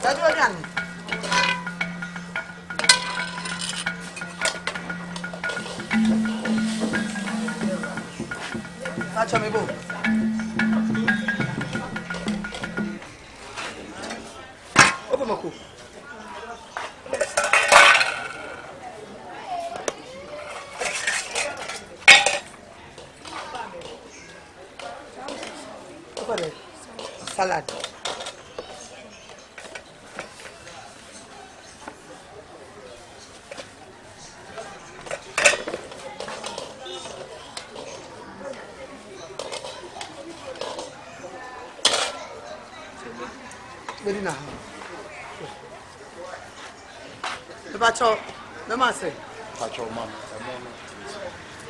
That's what I'm Catch me, boo. Open my cook. Open it. Salad. Very nice. The bacho, the master. Bacho, mama.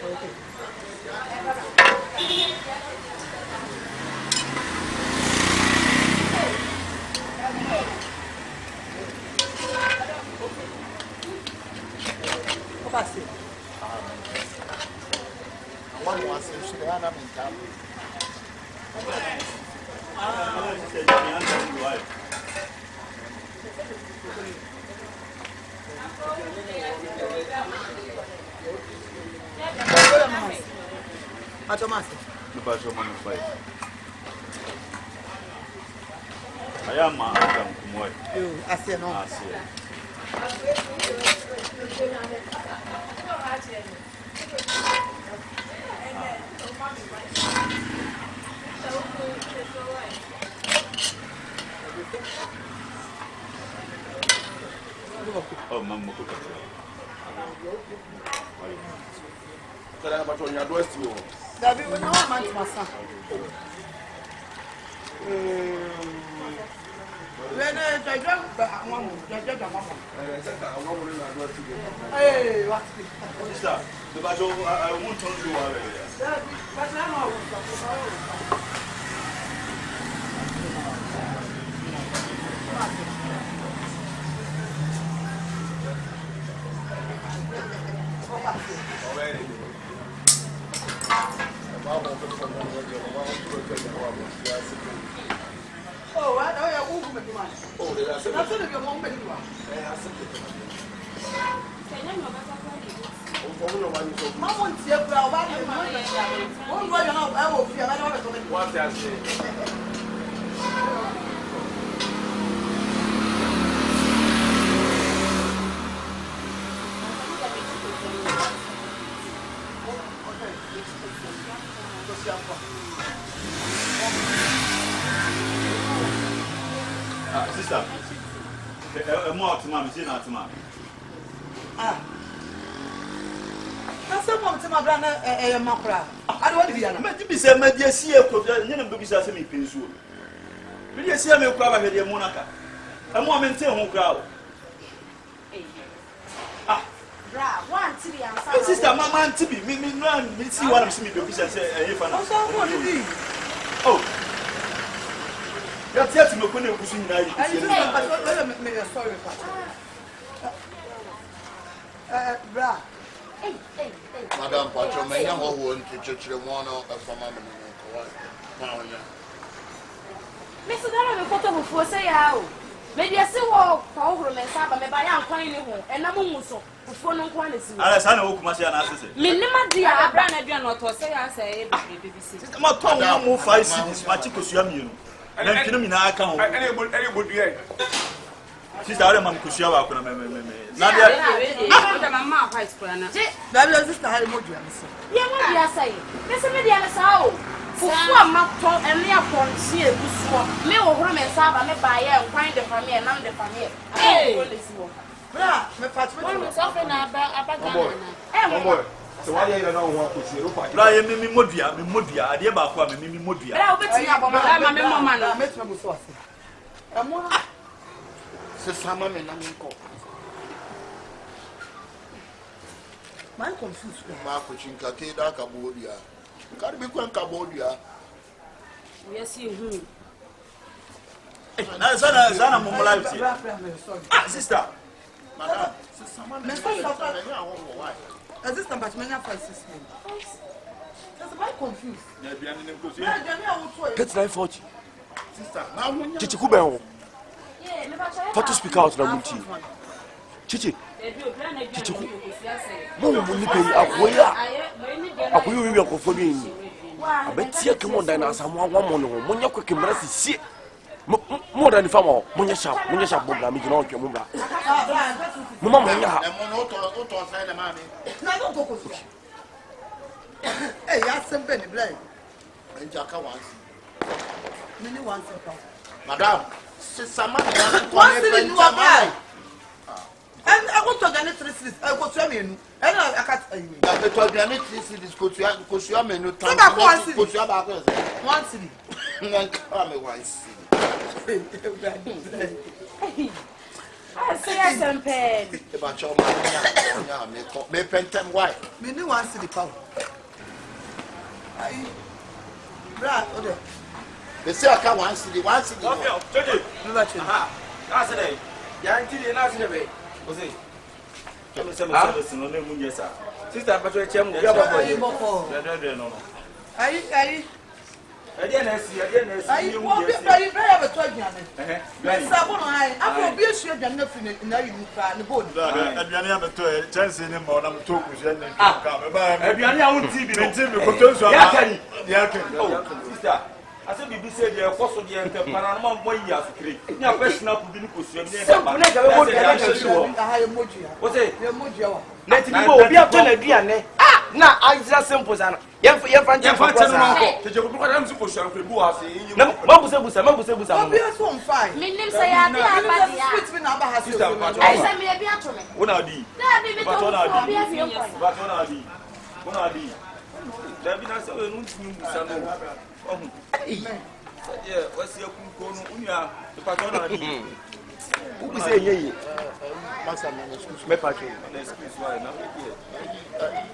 Okay. Passe. One was in Sudan and Taboo. I am my you, I see no. I see. Oh, Mamma. But I have on your doors to you. That we will not manage my son. Hey, what's that? The battle I won't tell you already. Oh, I know you're moving. Oh, that's a good moment. Sister, more to mommy, she's not to mommy. That's someone to my brother, a macra. I don't want to be an Maybe say, my dear, see a cook, and you be as a me pin soon. Will you see me crab at your Monaca? A woman tell who crowd. One to be sister, my man to be, me run, me see what I'm seeing because I say, if I know. Oh. You're telling me when you're pushing now. Sorry, bra. Madame Pacho, may I want to church the one of a mamma. Mr. Dara, photo before say how. Maybe I see what power and Saba may buy out finding home, and I'm also before no one is. I know who must be an answer. Minima, dear, I ran a journal to say, I say, BBC. My tongue won't fight this, my chicos, you. And then you know, I can't. Anybody, sister, I'm Kushawa. Nadia, I'm not high school. That was just a high mood. Yeah, what do you say? Miss Mediana Sao. For one month, and me upon see a good swap. Me or woman Saba may buy and find the family and I'm the family. Hey, bra, me patch was often about. So why do you know what to see? I am Mudia, I dear Bakwa, Mimi Mudia. I'll bet you about my mamma. I met my sauce. I'm one. Summer and I'm in court. My confused. Marco Chinkakeda Cambodia. Can't be quite Cambodia. Yes, you. Sana Mumala. Sister, Madame, is this number many of us? That's quite confused. Get 940. Sister, now Chichikube. Yeah, to speak out na muti chichi mo ni pe akoya wi akofo bi ni abetia ke mo dan na asamo mo no mo nya kweke mra sisie mo dan fa mo nya sharp bo bra mi gina otwe mo bra mo ma mo nya ha mo to say na mami na don't go ko eh ya sempe ni blai njaka once mini once pa madam sisama once ni wa ba and I want to get 3 cities I go to menu and I can't ya be to bia me 3 cities ko to menu tan ko to ba ko one city ngan ka me one city I say something. about your man me pentem why me ni one city pa ai bra ode they say aka one city okay jeje never change na say dey ya ntiri na say dey ose kemi se no na mu nyesa sister pato chem go ya babo no ai ade na si ai wo bi bari bari be to aduane me sabo no ai afro bi esu aduane na fini na yi nuka ne bod aduane ya beto chance ni mo na mto ku je ne ka me ba aduane a won ti bi no ti bi ko to so ya kari sister ase bibi se de koso de ente para no mo yi asukire ni a personal pu bi ni kosu ni e ba na ga we mo de na show aha emoji ha o se emoji wa na ti bi obi ato na aduane na aisra simple sana ye fan no ko teje ko ko da msu kosu an ko bu ase yi na mabusa obi aso on fine Me nim say ya bi abadia. sweet me na ba ha sister I say me bi ato me. wona di Na bi me to obi afie nkwa. but wona di da bi na se we nu tinu busa no ohun yeah wasi akunko no unya but wona di ubi se yeye masa me excuse me patch excuse why na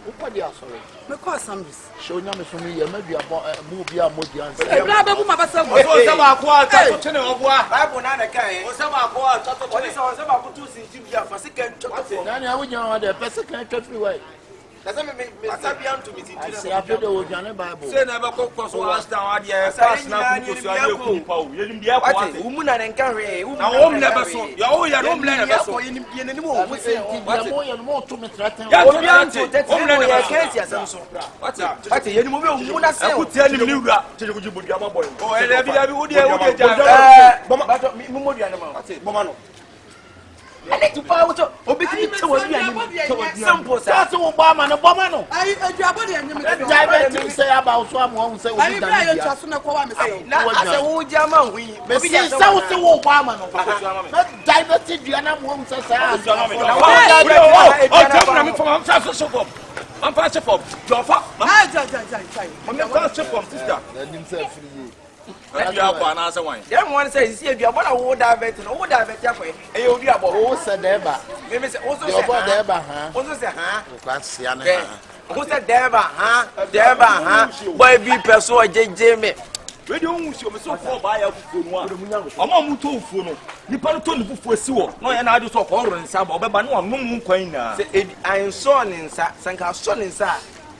upa dia sorry me call assemblies show nya me so me ye ma bia mo bia mo dia ansa e bra be bu ma ba sa o se ba ko ata to chene oboa bible na kan o se ba ko ata to oni se ba ko tu si ti bia fa se kan chotofo na na wo nya de person can get free way na me sabia to mi ti I say after the wo nya bible say na ba ko so Ashtown ade pass na ku so ade ku pa wo yenim dia ko ate umu na nkan hwe na wo mle be so ya wo ya no mle be so yenim yenim mo wo se mo ye mo to me threaten ya obi to anto ante o mle na kesi asem so wate yenim obi umu na se ku tia nim ni wura teje ku jibu dia ma boy o ele bi wo dia ja boma mi mo dia na ma boma no ale tu pa wo to obi ti tewo dia ni simple sa that's wo ba ma no boma no ai aduabo de anyem ke diabetes say about so am wo say wo ai di bra yo dan twa so na ko wa me say na ase wo ja ma hui me say say wo say wo ba ma no na diabetes dia na mo say say o tell me from am sa so for am fa se for do fa ah ja am fa se for sister na nim say free you are kwa na say wan dem wan say si aduabo na wo diabetes no wo diabetes akwa e yo odi abo wo say deba me say wo so yo bo deba ha wo so say ha kwa sia na wo say deba ha boy bi person jeje me we dey hu si o me so for ba ya fufu no a omo mu to fufu no nipa no to ne fufu asi wo no ye na ade so ko ro nsa ba obeba no onum nkwan na say I saw ninsa sanka so ninsa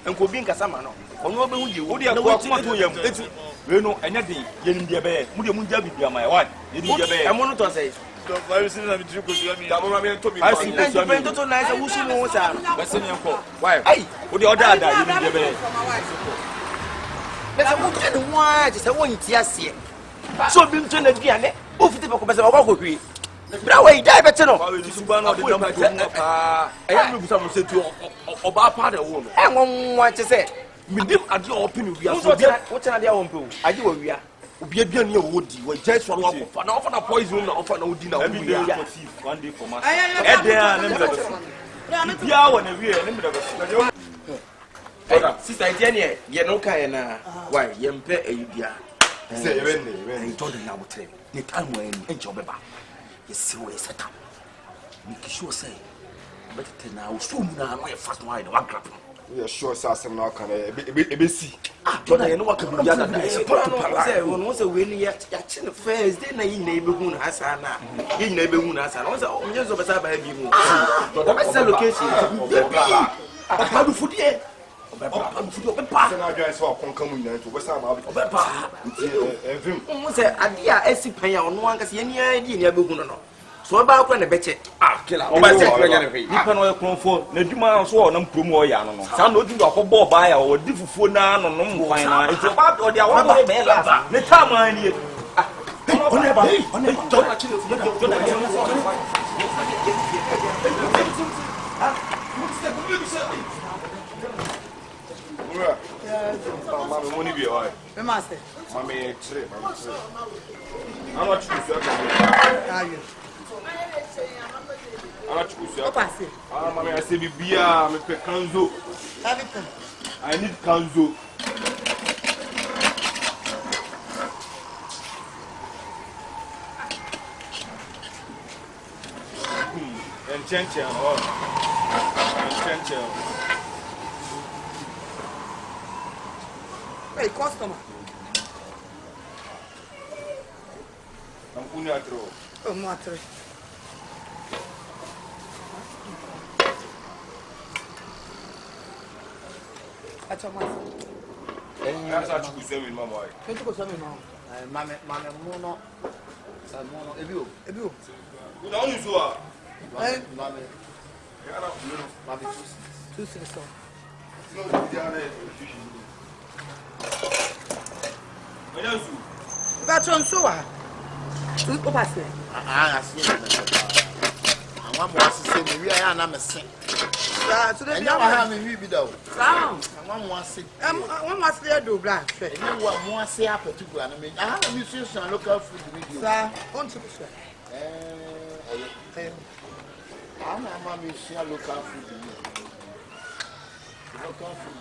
enko bi nkasa ma no ono obehu je wo de ko akoma to yam eti we no enya de yenim de be mu de mu nja bibia ma ya yenim de be emo no to say to virus na mi tiri ko so mi da mo ma to mi I see ko so mi to na say wusu mo sa ba se ne ko why ai wo de oda ada yenim de be be say wo de wa je say wo nti ase so bi nto na duane o fiti be ko be say ko hwi bra we dai be te no wa we ti suba no de dam ko pa eya mi busa mo se tu oba pa de wo no e nwa che say midim ade o pinu wia so wo tena dia wo mpe aje wo wia obi bia ne wo di wo jai so no fa na ofa na poison na ofa na odi na wo wia one day for mass e dey an me do bia wo na wie ne me do sister idea ne ye no kan ye na why ye mpe ayibia say ye ben ni to de na wo tre ni time wo ni enje obeba ye si wo set up ni kisho say better na wo so mu na no ye fast why the one grab we are sure say na kan e see to na ye no waka bi ya na say wo say we ni ya chi ne first day na yi na ebehu na asa na yi na ebehu na asa na wo say o nje zo besa ba bi mu to da besa location pa du Foodien say na join so konka mu nyina to besa ma obepa evim mo say ade a esi pan ya ono anka se ye ni di ni abehu no so ba ko na beche kila o ba se kwanya ne hwe nipa no ekromfo na dwuma so o na mpromo o ya no no sa na odi akobọ ba ya o di fufuo na no no mkwan na nti ba o di awo be be la ne time an ni on ba jona chile jona Mami, money be alright. Me master. Mami, three. How much you sell? How you? How much you sell? What pass it? Mami, I say beer, me pe kanzo. Everything. I need kanzo. And chenchen, chenchen. Hey, customer. I'm going to Oh, matter. That's a matter. That's what you say with my wife. Can't you go somewhere now? Mame mono. Mono ebio. Ebio. You don't use what? Hey. Mame. Mame 2 6 so. No, you don't have That's on so what? What pass it? I see. I want to say we are na me sen. Today And now I have me be though. Sound. I want to say. One must there do black. You want more say happen to go and I mean I have musician local food video. Sir, on to I'm a musician local food video. Local food.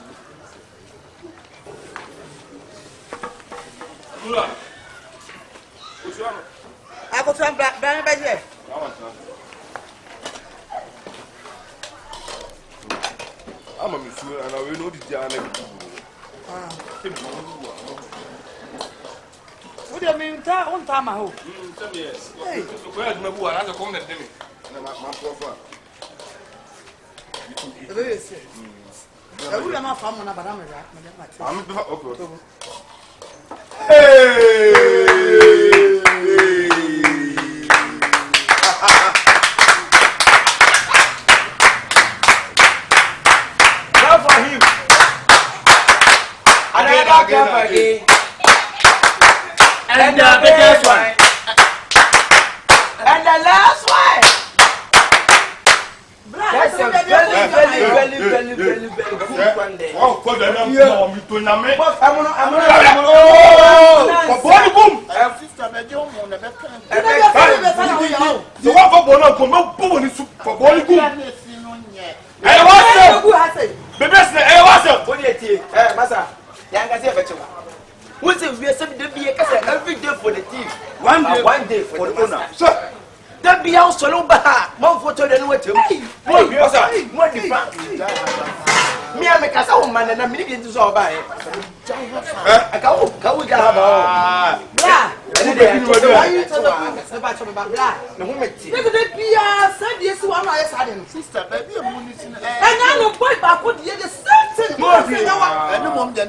I got some black by here. I'm a monsieur and I will know the Jana. What do you mean? On time, I hope. Yes. Where's my boy? I come at them. My profile. I would have not found one, but I'm okay. Again. And the biggest one. And the last one. That's a very good one day. Oh, for the I'm what's it? We are saving the every day for the team. One day for the owner. Sir, that be our solo back. One photo, then what you mean? What different? Me, I'm a casa woman and I'm meeting to solve by it. I can't we got blah. And then you tell the batch of black. No woman, said yes, one I had sister, baby, and I know boy back with the other certain more. I know mom, then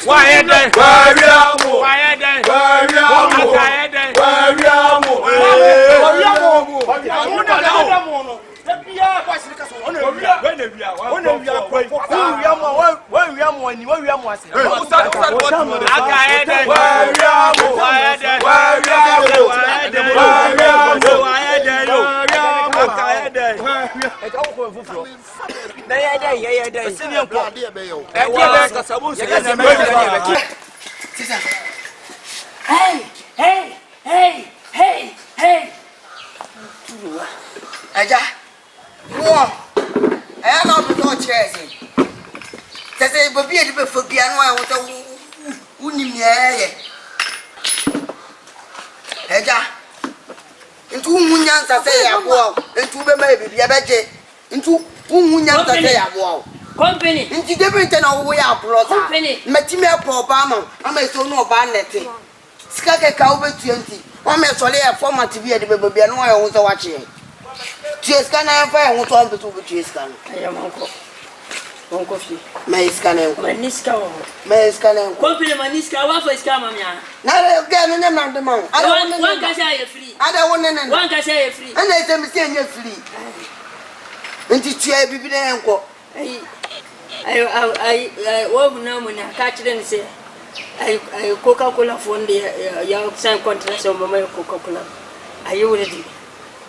Why then? Why we are more? Why then? Why we are more? Why we are more? Why we are more? Hey. Aja. Whoa. I am not no chasing. That's a baby for piano with a winning. Aja. Into Munyans, I say, I walk, and two baby, a budget. Into Munyans, I say, I walk. Company. Into the Britain of way up, Company. Matimia Obama, I may so no bandit. Skaka Cowboy 20. One may solely a former to be at the baby, and I was watching. Cheers can I find what I'm to cheese can? I am uncle. Uncle, my scanner, my niska, my scanner, company, my niska, what is coming? Now again, and I'm the monk. I don't want one can say free. I don't want one can say free. And I say, Mr. You're free. And to cheer be the uncle. I walk now when I catch them say, I Coca-Cola phone the young son contract of my Coca-Cola. Are you ready?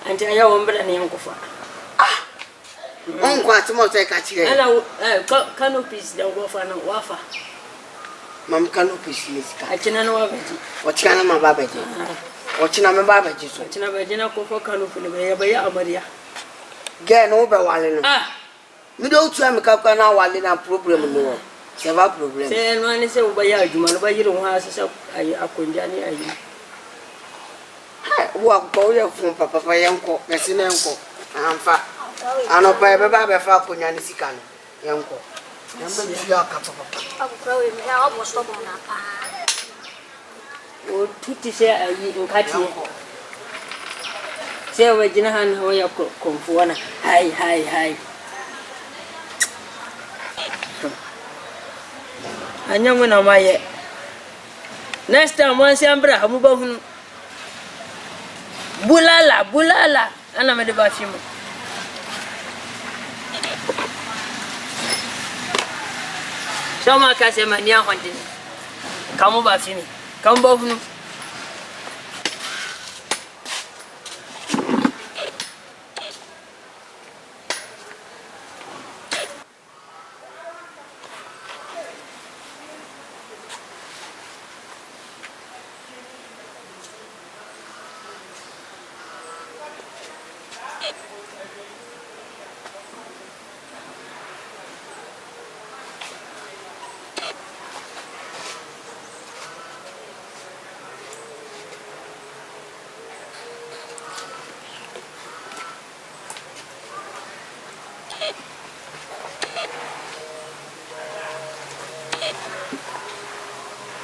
And I am better than Uncle. Ah, Uncle, what's more like a chair? Canopies, the wafer and wafer. Mam canopies, Miss Kachina, what China Babaji, what China Babaji, what China Vagina Coco Canopy, Maria Maria. Get over one. Ah, you don't try me up now while in a problem. No, several problems. And one is over here, you don't have a Kunjani. Walk boy from Papa Yanko, Messinenko, and fat. I know by Baba Falcon Sican, Yanko. Oh, Tutti say in Catty. Say, Regina, how you come for one. Hi. I know when I'm my next time, once I'm brave, Bulala, and I'm at the bathroom. Some can say, my near hunting. Come over to me. Come over.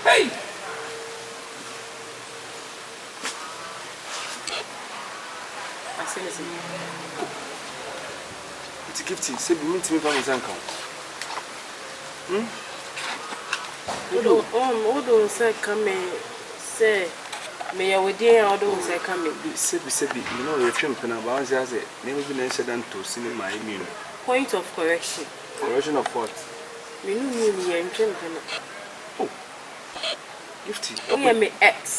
Hey! I say listen. It's a gift. Say we meet me from his uncle. Odo say come say me ya wedi ya odo say come Say you know you film pena ba wan say never been incident to cinema I mean. Point of correction. Correction of what? Me no me ya film pena. Oh. Gifty. We me X.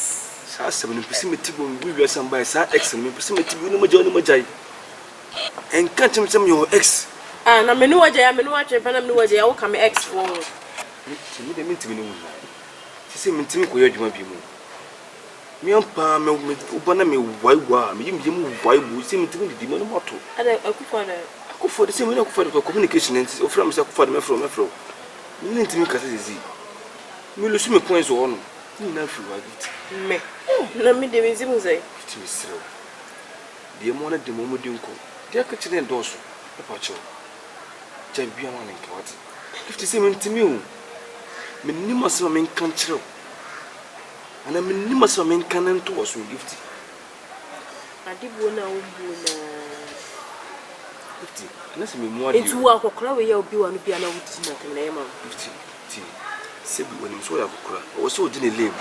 Sa 7% me tibo we we some by sa X me person me tibo no majo no majai. En kan chim chim your X. Ah na me no waje me no wache pena me no waje ya wo ka me X for. Me de me tibi no mu. Say me timi ko yadwuma bi mu. Me ampa me ubana me waiwa me yim waibu say me timi di mo no moto. Ada akufo na. Akufo de say me akufo de communication and ofra me say akufo de me from. Me ntimi kasa zizi. Me lo su me points o no. Ni na fi wa git. Me. Na me de me zimu zai. Timi srew. De mo na de mo mo dinko. De aka kire ndoso. E pa cho. Champion one in kwati. 50 say me ntimi o. Me ni masama me kan kire. Ana me ni masama me kan nto wo so gift. Adibo na umbu na 50. Na se me mu adi. Etu akokora we ya obi wa no bia na wuti na kenema. 50. Sebi when him so ya kukura. O so di ne lame.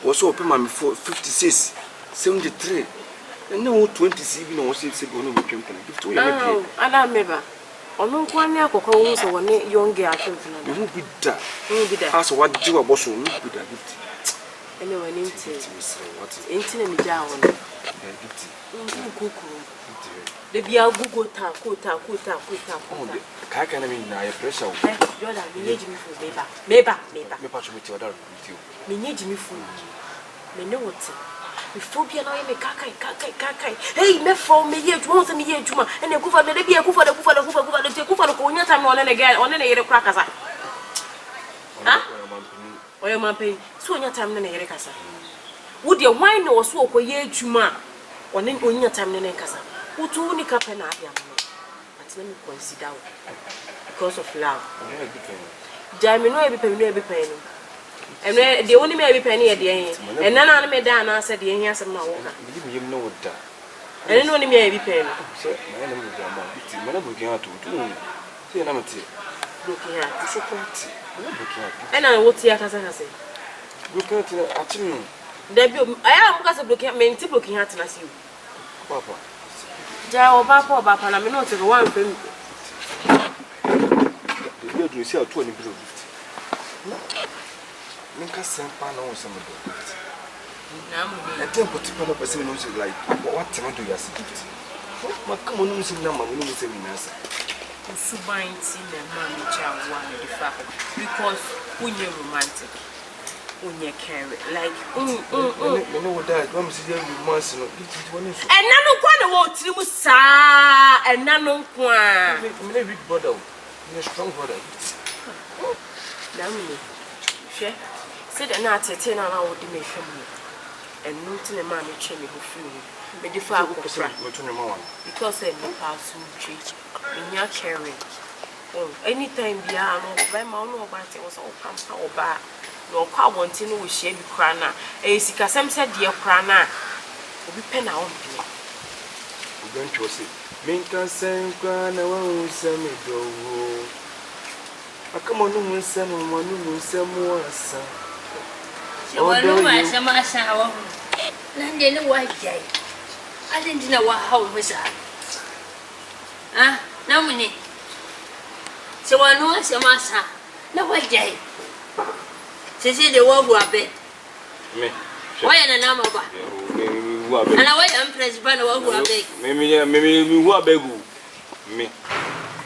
O so open my 56, 73. And no 20 CB no say sebi no be twempena. 50 ya me. Ada meba. Ono kwa ne akokọ wo so woni young girl twempena. Me hu bi da. Hu bi da. Aso wa jiwa boso hu bi da 50. Anyway, ninti. What? Inti na mi ja won. 50. Kuku. The bia gugu ta ko. Oh, ka na me na ya pressure. Jordan, me need me food meba. Me pa chumi ti wada with you. Me need me food. Me know what. Before bia na me kakai. Hey, me for me ye juma, me ye juma. And e kufa de bia kufa de ko nya time on na girl, on na yere kra kasa. Ha? Oyo man pay. So nya time na yere kasa. Wo de wine no so okoye juma. One onya time na kasa. Utu ni ka pena abia no. But let me consider because of love. Jamie no ebi pen no. And the only me ebi pen here dey. And na me da na say dey hia sem na wo ka. Me yim no da. And no only me ebi pen no. So my name is Jama. Biti mana bukin atu. Say na mate. Bukin atu so kwati. Na bukin atu. And na wo tia kasa. Bukin atu atu. Debi aya am kasa bukin me nti bukin atu na si you. Papa. Ja oba na me no te one fam. You do see atu ni biro 50. Minka sempa na won do. Na mu I think particular person knows like what time do you as 50. What come on no sim na ma no sim na asa. Suban ti na ma me cha one the fact because unye romantic. Unye care like me no that when me see them romance no it one so. And nanu kwa na wo tiri mu saa and nanu kwa. Me big brother. Me strong brother. Na me. She said na tete na wo di me hwem. And no tin ma me twe me ho fi mu. Me di fa akokra. Because I no pass treat. Me nya caring. Oh, anytime bia no by ma no ba te wo so pampa oba. No kwa wonti no wo hia bi kra na. E sika sem se de kra na. Obi pe na on pe. Don't you say minka sen kwa na wa usame do. Akamo no nsem mo no nsem asa. Wanu ma sama sawo. Nande ni wa jai. Alin dina wa hawo masa. Ah, namuni. Se wanu sama sa. Na wa jai. Sisi de wa bu abe. Me. Why na nama ba? Ana why am principal wa bu abe. Me hu abegu. Me.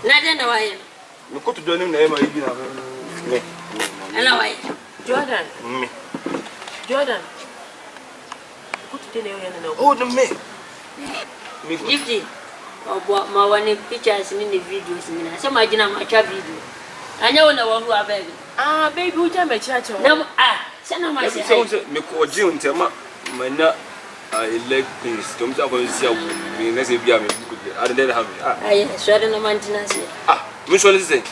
Na de na why. Me ko to do nim na e ma ibi na. Me. Ana why. Jordan. Me. Jordan. Kutu tene yana na. Oh, no me. Me. Gifty. Obo ma wani pictures ni videos ni na. Se ma gina ma cha video. Anya wona wa hu abeg. Ah, baby, uja me chacho. Na se na ma se. So me ko ji ntema mana elections. Tom sa ko si awu. Me na se bia me buku de. I don't have it. Aye, so na maintenance. Me so say.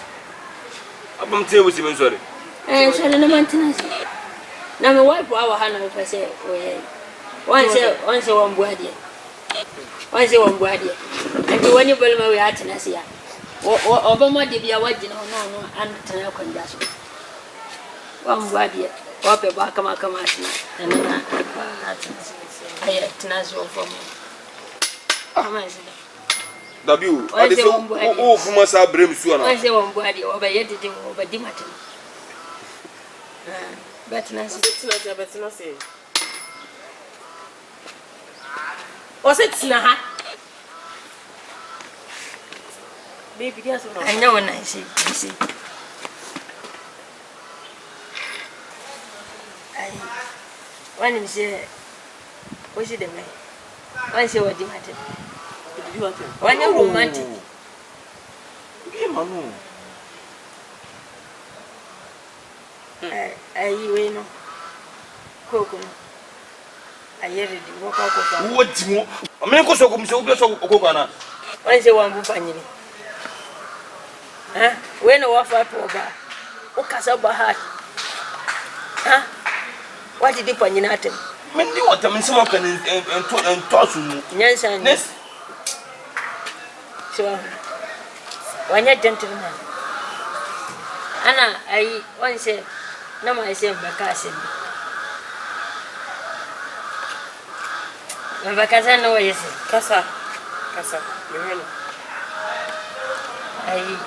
Abam tie wo si me sorry. So na maintenance. Na me wipe our hand of say oye. Once one boadi. And when you bel me we atina sia. Obama de bia wagina no and tana kwanja so. One boadi. Wape ba kama asina. Na aye tina so for me. Kama asina. W ade so o fuma sa brem su ana. Once one boadi obayede de obadi matin. Betina say. O se tina ha. Baby, guess what? I know when I see. When you say, what's it the way? When you say what you want to. When you're romantic. You know, Coco. I hear it. What you want? I mean, so come so Okokana. When you want to find you. When you offer for bar, Okasaba hat. What did you find in at him? Men do what I'm smoking and toss you. Yes, and this. So, when you're gentleman, Anna, I once said, na ma ese mbaka ase mbaka sana no yesi Kasa yeheno ai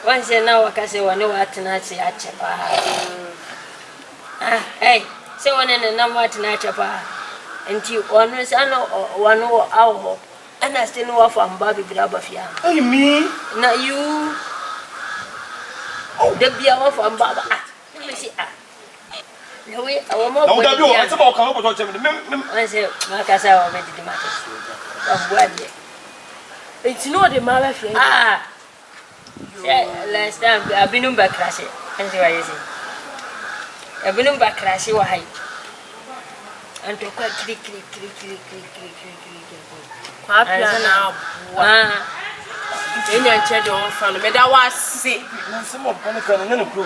wanse na wakase wane watina ci achepa hey se wane na watina achepa enti onu sana wano awo ana still no wafa mba bibira bafia Hey me na you the bia wafa mba ba let me see no we awo mo na udabi o ati ba o kan o to chemi wanse makasa wa medidi mate abuade enti no de ma bafia last time abinum bakrashe anzi wa yesi abinum bakrashe wa hai anto kwa kiri kwa pia na abua enya nchede o fa no meda wase na se mo pon kan na pro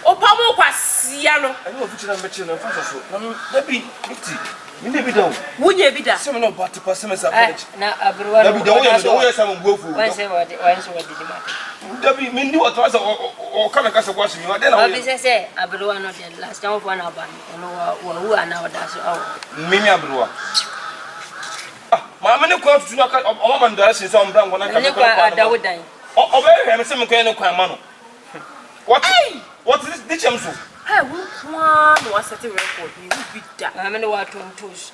o pa mo kwasia no ani o fichi na mechi na fa so na dabi niti mi bi dawo wunye bi da se mo no bati pa se me sa fa na abruwa dabi dawo ya sa mo buofu wanse wadi di mate dabi mi ndi o tra sa o kana ka se kwashi mi wa de na wo abi se abruwa no de last time for na ba no wa hu ana wada so awo mimi abruwa ma me ne kwa tutu na ka o ma mandara sin sa mo bra ngona ka ne kwa dawudan o be hwe me se me kwa ne kwa ma no what is this chamso hey wo no asset record ni bi da ma me ne wa tontos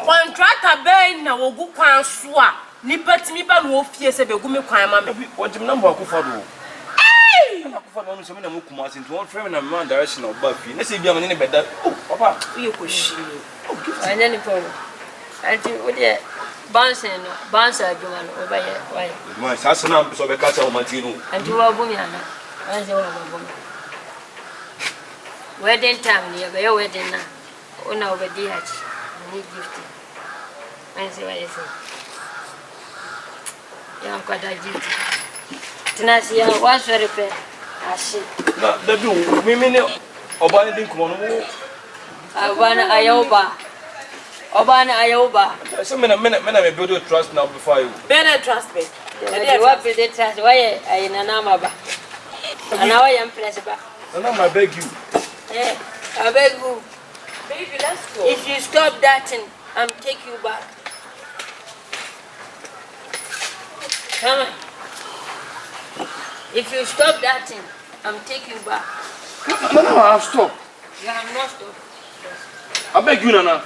contractor be na wo gu kwan so a ni patimi ba no ofie se be gu me kwan ma me wo jim number akufo do akufo no so me na mo kuma sin to frame na man direction of ba fi na se bia me ne beda papa you ko shi anya ni polo anti wo de bounce aduma no oba ye why ma sa sana so be ka cha o matinu anti wa bumi ana anze wa bumi wedding time ni be wedding na ona obedi hachi ni gift anze wa yesi ya kwa da gift tinasi ya wa sore pe ashi na dabi mimi ne oba ne din kuma no abana ayoba so me build your trust now before you better trust me what build the trust why ayina na maba ana why am press ba and I beg you I beg you baby let's go if you stop that thing I'm take you back come on if you stop that thing I'm take you back no I've stopped you have not stopped I beg you Nana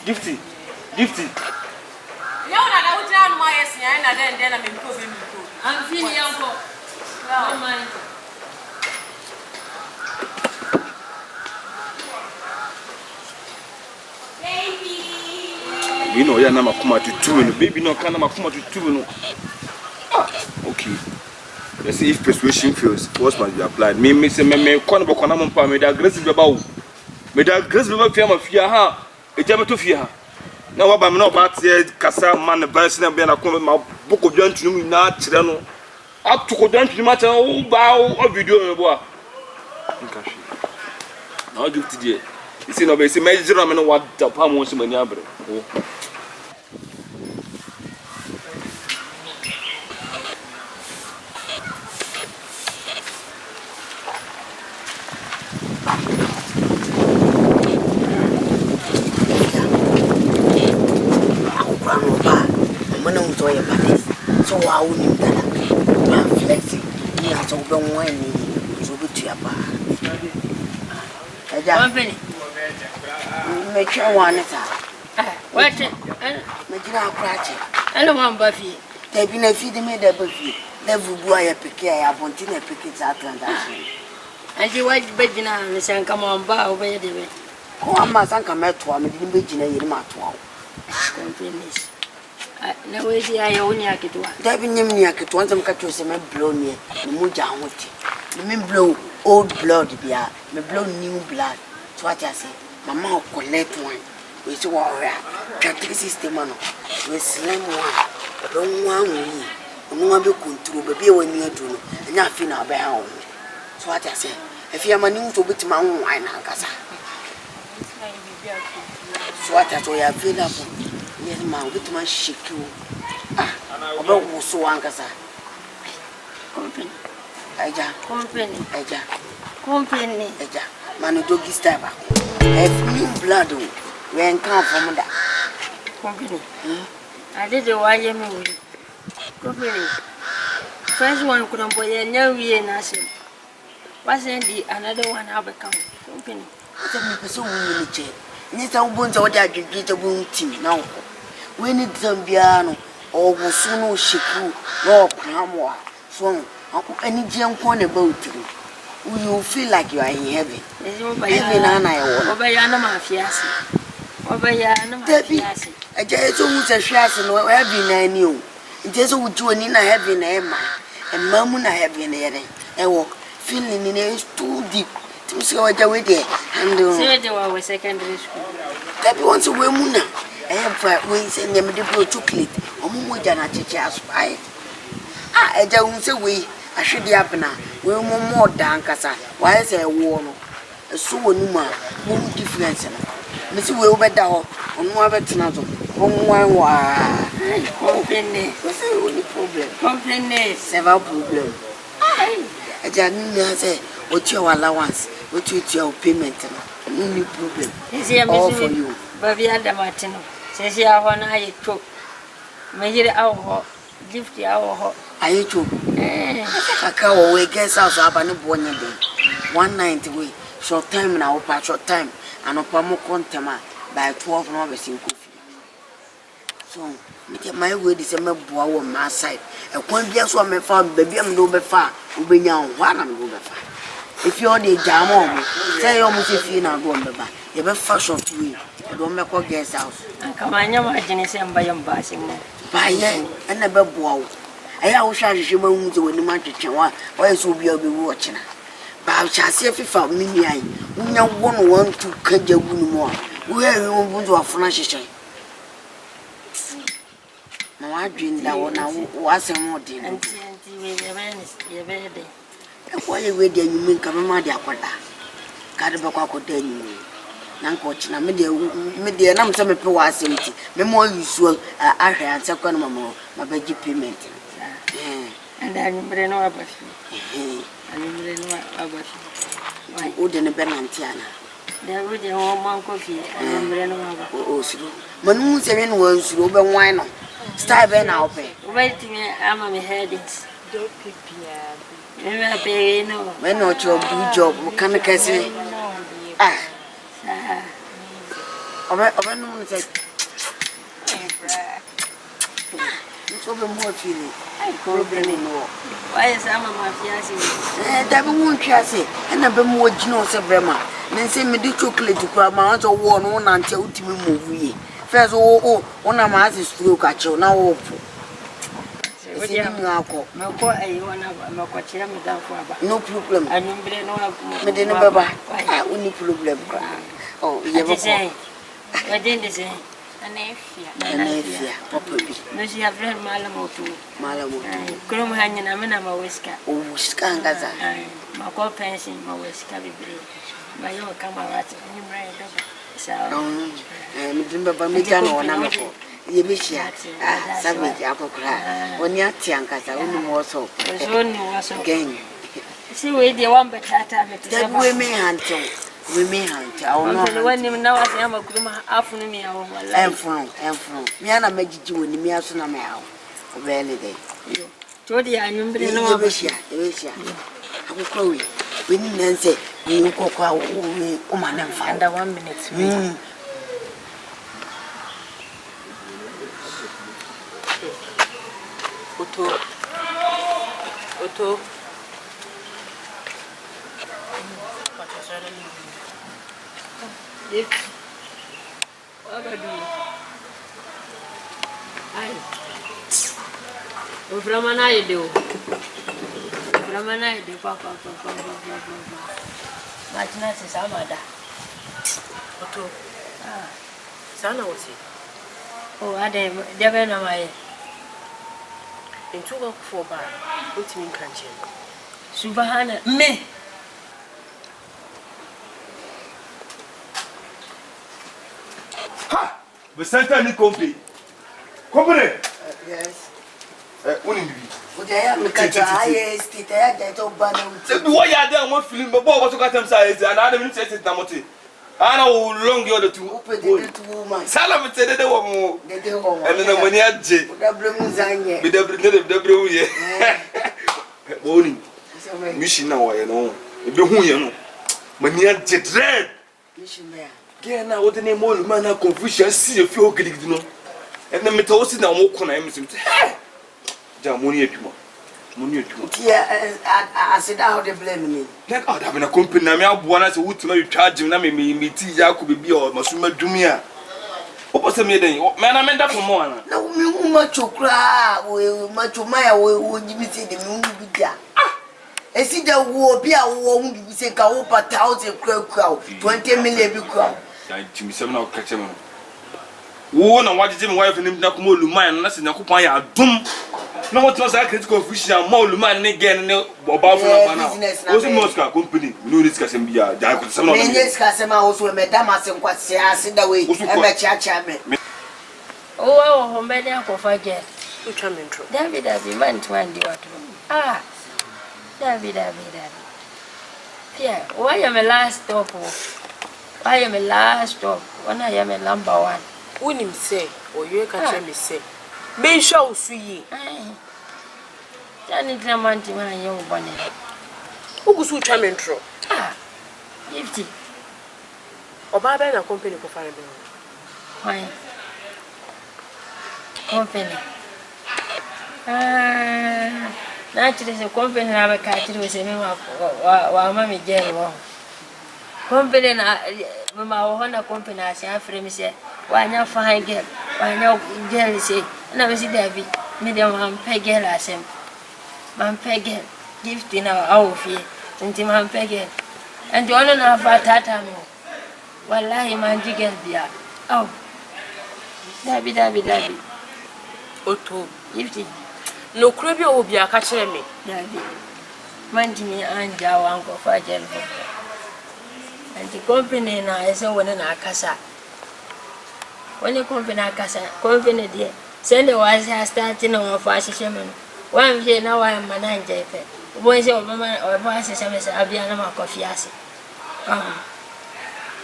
Gifty now na we try no my yes na then na me go be me go I'm feeling yanko no mind we know ya na makuma tutu no baby no kana makuma tutu no okay let's see if persuasion fails what must be applied me say me kono bo kona mo pa me da aggressive ba wo me da aggressive ba fia ma fia ha e jame to fia na wa ba me no ba tie kasa man verse na be na ko ma boko dwantunu na kire no atuko dwantunu ma kire wo ba o video me bo a nka hwe na give to die isi no be isi me jira me no wa da pa mo so mani abre o so wow ni dala ma flexi ni aso be won ni so be tua ba aja company me twa wan ta what me jira akrache hello man bafi te bi na fi de me da bafi da vubu aya peke aya bonti na peke za transaction anti wa bejina ne san kama ba o be de be ko amma san ka me to me di bejina yiri ma to companies na wezi ya yoni akitwa dabi nyemni akitwa nzam ka to se me blow ni mu ja hote me blow old blood bia me blow new blood so what I say mama collect one we see what we system no we slim one don one we no be control be wani adu no nya fi na be ha wo so what I say if you mani to bitima ho wan na kasa so what I say ya available yes ma bitima shake you obe wo so ankasa Company. eja Company. eja Company. eja manu doggy style ba new blood o when come from that Company. I did the why me with. Company. First one couldn't boy and now we ain't nothing. Wasn't the another one have become company. tell me person we ni che ni ta ubunza wodi adwedwe ta bu team na wo we ni zambia no o wo so no shiku no pamo so any genko na bautiri you feel like you are in heaven heaven ana e wo Obeya na mafiasi Obeya na mafiasi eje so mu se hwiase no heaven na ani o nje so wuji oni na heaven na e ma mu na heaven na yere e wo feeling ni is too deep to see what we there and say they were secondary school that once we mu na e fa we say nyame de bro chocolate omo mo ja na cheche aspire eje hu se we ahwede apena we mo mo dan kasa why say wo no so wonu ma mo difference no me si we obeda ho onu abetena zo onwan wa company say only problem company several problem eje ni na say what your allowance what your payment no any problem all for you baby adamatino say she ahọ na aye chop me yire ahọ gift ahọ aye chop aka wo we guess house abane bonye be 190 we short time na opa short time anopa mo kontema by 12 no be sin kofi so me get my way this me boa wo my side e kwan bia so me fa baby am do be fa obenya ho na me do be fa if you dey jam on say you must feel na do me ba e be fa short way e do me ko guest house akamanya ma jine se mba yamba se mo ba ye na be boa wo aya wo hwa hwehwe ma hu ze woni ma twetwe wa so obi obi wo china ba chase fifa mini ai unya wono wan tu kaja gunu mo we he won bunzo afuna hwehwe na wa dwinda wona wo asem odi anti we ye be de e ko ye we de anyum nka ma de akoda ka de be kwa akoda anyum na nko china me de na mse me pe wa asem ti me mo yusu ahwe anse kwa no mama ma ba gi payment and I'm ready no about you. I'm ready no about you. Why would ne be nantiana? There would be one coffee and I'm ready no about. Oh, suru. Manu se wen won suru be wan no. Style be na ope. Wait me am my headings. Don't prepare. Me pay no. When no your good job mechanical say. Ah. Obe no say. So be more feeling. I problem no. Why is am my fiancé? That be won fiancé. And na be more gino se brema. Men say me di chocolate kura ma so wo no na ntia utimi move yi. First ona ma as stroke acho na wo po. We dey ngako. Me ko ayi wona me ko chira me dan fo aba. No problem. Anyumbre no me de no baba. Ah, uni problem. Oh, ye bo. We dey dey Anefia, Papa. No, she have read Malamotu. Malamotu. Krum hanging a mina, my whisker. Oh, Skangaza. My co pension, my whisker be brave. My young camarade's and you married. So, I remember me, Namaco. You be shot. Savage apple cry. When you're Tiancas, only more so. There's only was again. See, we the one but that we may handle. We may hunt. I will not when him now as I am a groom after me. I am from. Miana made you in the Miasuna Mao. Very day. Jody, I remember no Russia. I will call you. We didn't say we cook our woman and find 1 minute. Otto. Yes. What about you? Aye. From an idea. Papa. Much nice is Amada. Otto. Ah. Sana was it? Oh, I never know my. In 2 o'clock for bar. What mean country? Subahana. Me. We sent any company. Company? Yes. Uni Ujaya mkata aye stita ya jaito bana uti. What you there mo film but what you got them say and I don't say it na moti. Ana wo long yo the two. Upe de two woman. Sala me say de wo mo. De wo. And na money aje. Dabre mu zanye. Be dabre wo ye. Boni. Mission na wo ye no. E be hu ye no. Money aje dread. Mission me. Get na what the name all man na confusion see you feel gidigidi no. And na me to si na mo ko na em sim. Ja money atuma. Money atuma. Yeah, I said how they blame me. Like oh, that be na company na me aboa na se wutima you charge na me ti ya ko be o masuma dwumi a. Opo se me den. Me na me da pomo ana. Na me uma chokra, we machoma ya we jibiti de me bi dia. Esi da wo bi a wo mu bi se ka wo pa 1000 kra 20 million bi kra. Ya jimi se me na ka che me. Wo na wajeje me wife nim na ko oluman na se nyakopon ya adum. Na what was that critical confusion more oluman ne gen ne oba fo na bana. O se Moscow company no need ka sem bia ja ko sem na. Me yes ka sem a wo so me da ma se nkwase ase da we e me cha me. Oh, hombe dia ko fa je. Utwa me ntro. David man twandi watu. Ah. David. Yeah, why am I last stop? Why am I last stop? When I am number 1. Unim say, or you can me say. Be show suyi. Tani tramanti man young bunny. Who goes to Chamentro? Ah, 50. Obaba na company ko fare be. Why? Company. Naturally, the company na ba katiri we se me wa mama gel wo. Company na mama wo na company na se afre mi se wa nya fine girl, wa nya girl se na we si David me dem am pegel asem. Man pegel gift na awofie. Nti man pegel. And you wanna na fa tata mo. Wallahi man jigel bia. Oh. David. Oto. Gifty. No krebi obi aka kire me. David. Man jimi anja wango fa gel. And the company na ese wona na akasa. When the company akasa, company there. Send the was starting on for assessment. One day now I am manager. When say mama or boss say abia na coffee ase.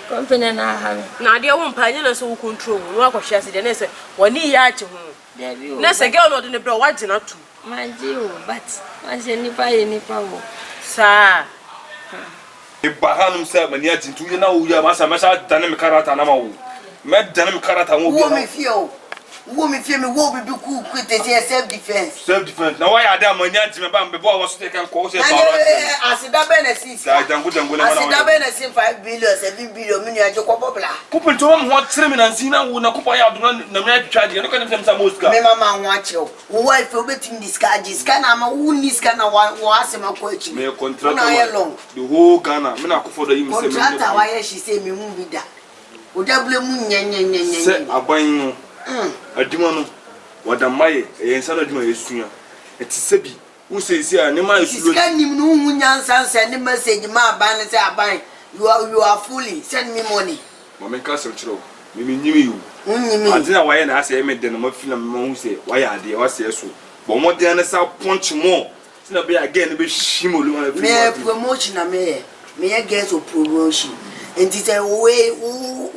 Company na ha. Na dia won panye na so wo control no akohwe ase de na say woni ya ache ho. Na say girl no de ne bro wa gina tu. Manji o but man say nipa wo. Sa. Ibahanum say mani atintu ye na wo ya masa dane me karata na ma wo. Me dane me karata wo bi. Wo me fie me wo bi ku kwete say self defense. Na why ada mani ati me ba me bo so take kan ko say ba. Asida benefits. Da jangu na ma. Asida benefits 5 billion 7 billion me ajo ko popla. Kupin to mo ho tere me na nzina wo na kupa ya do na me atwa de no kan dem sa Moscow. Me mama ho achew. Wo wife obetim discards kana ma wo ni kana wo asema ko achi. Me contract the whole Ghana me na akofo do yim say me. Contract wa ye she say me mu bi da. O dabule mu nyenyenyenyen. Se aban no. Adwuma no wadamaye yensa na adwuma yesua etisebi wo sesi a ne ma esulo sika nim no hu nyansa send message ma aban say aban you are fully send me money mama ka se chiro me nyimi yu ade na waye na ase me de no ma fila me hu se waye ade wa se so bo mo de na sa punch mo se na be again be shimo lu ma me promotion na me get to promotion and it say we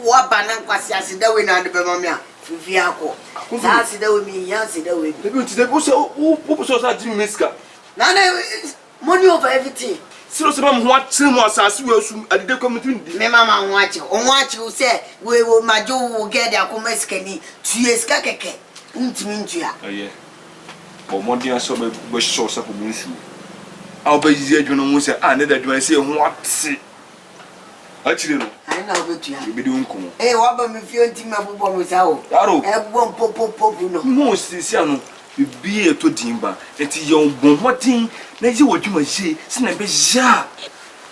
wa banan kwasi asida we na de be mama a Viviako. That's the way me, yes, the way. Maybe today, who so that Jimmy Miska? Now, money over everything. So, some what 2 months as you assume I did come between the mamma watch you. On what you say, we will my Joe will get their commerce candy 2 years kake. Untimintia. Oh, yeah. Or more dear, so we saw some issue. I'll be easier to know, say, I need that you say, what? Actually, I know what you be doing. Hey, what about me feeling my boom with our everyone pop no. Most is young, you be a to dimba, and your bombating, let you what you must say, Sina be ja.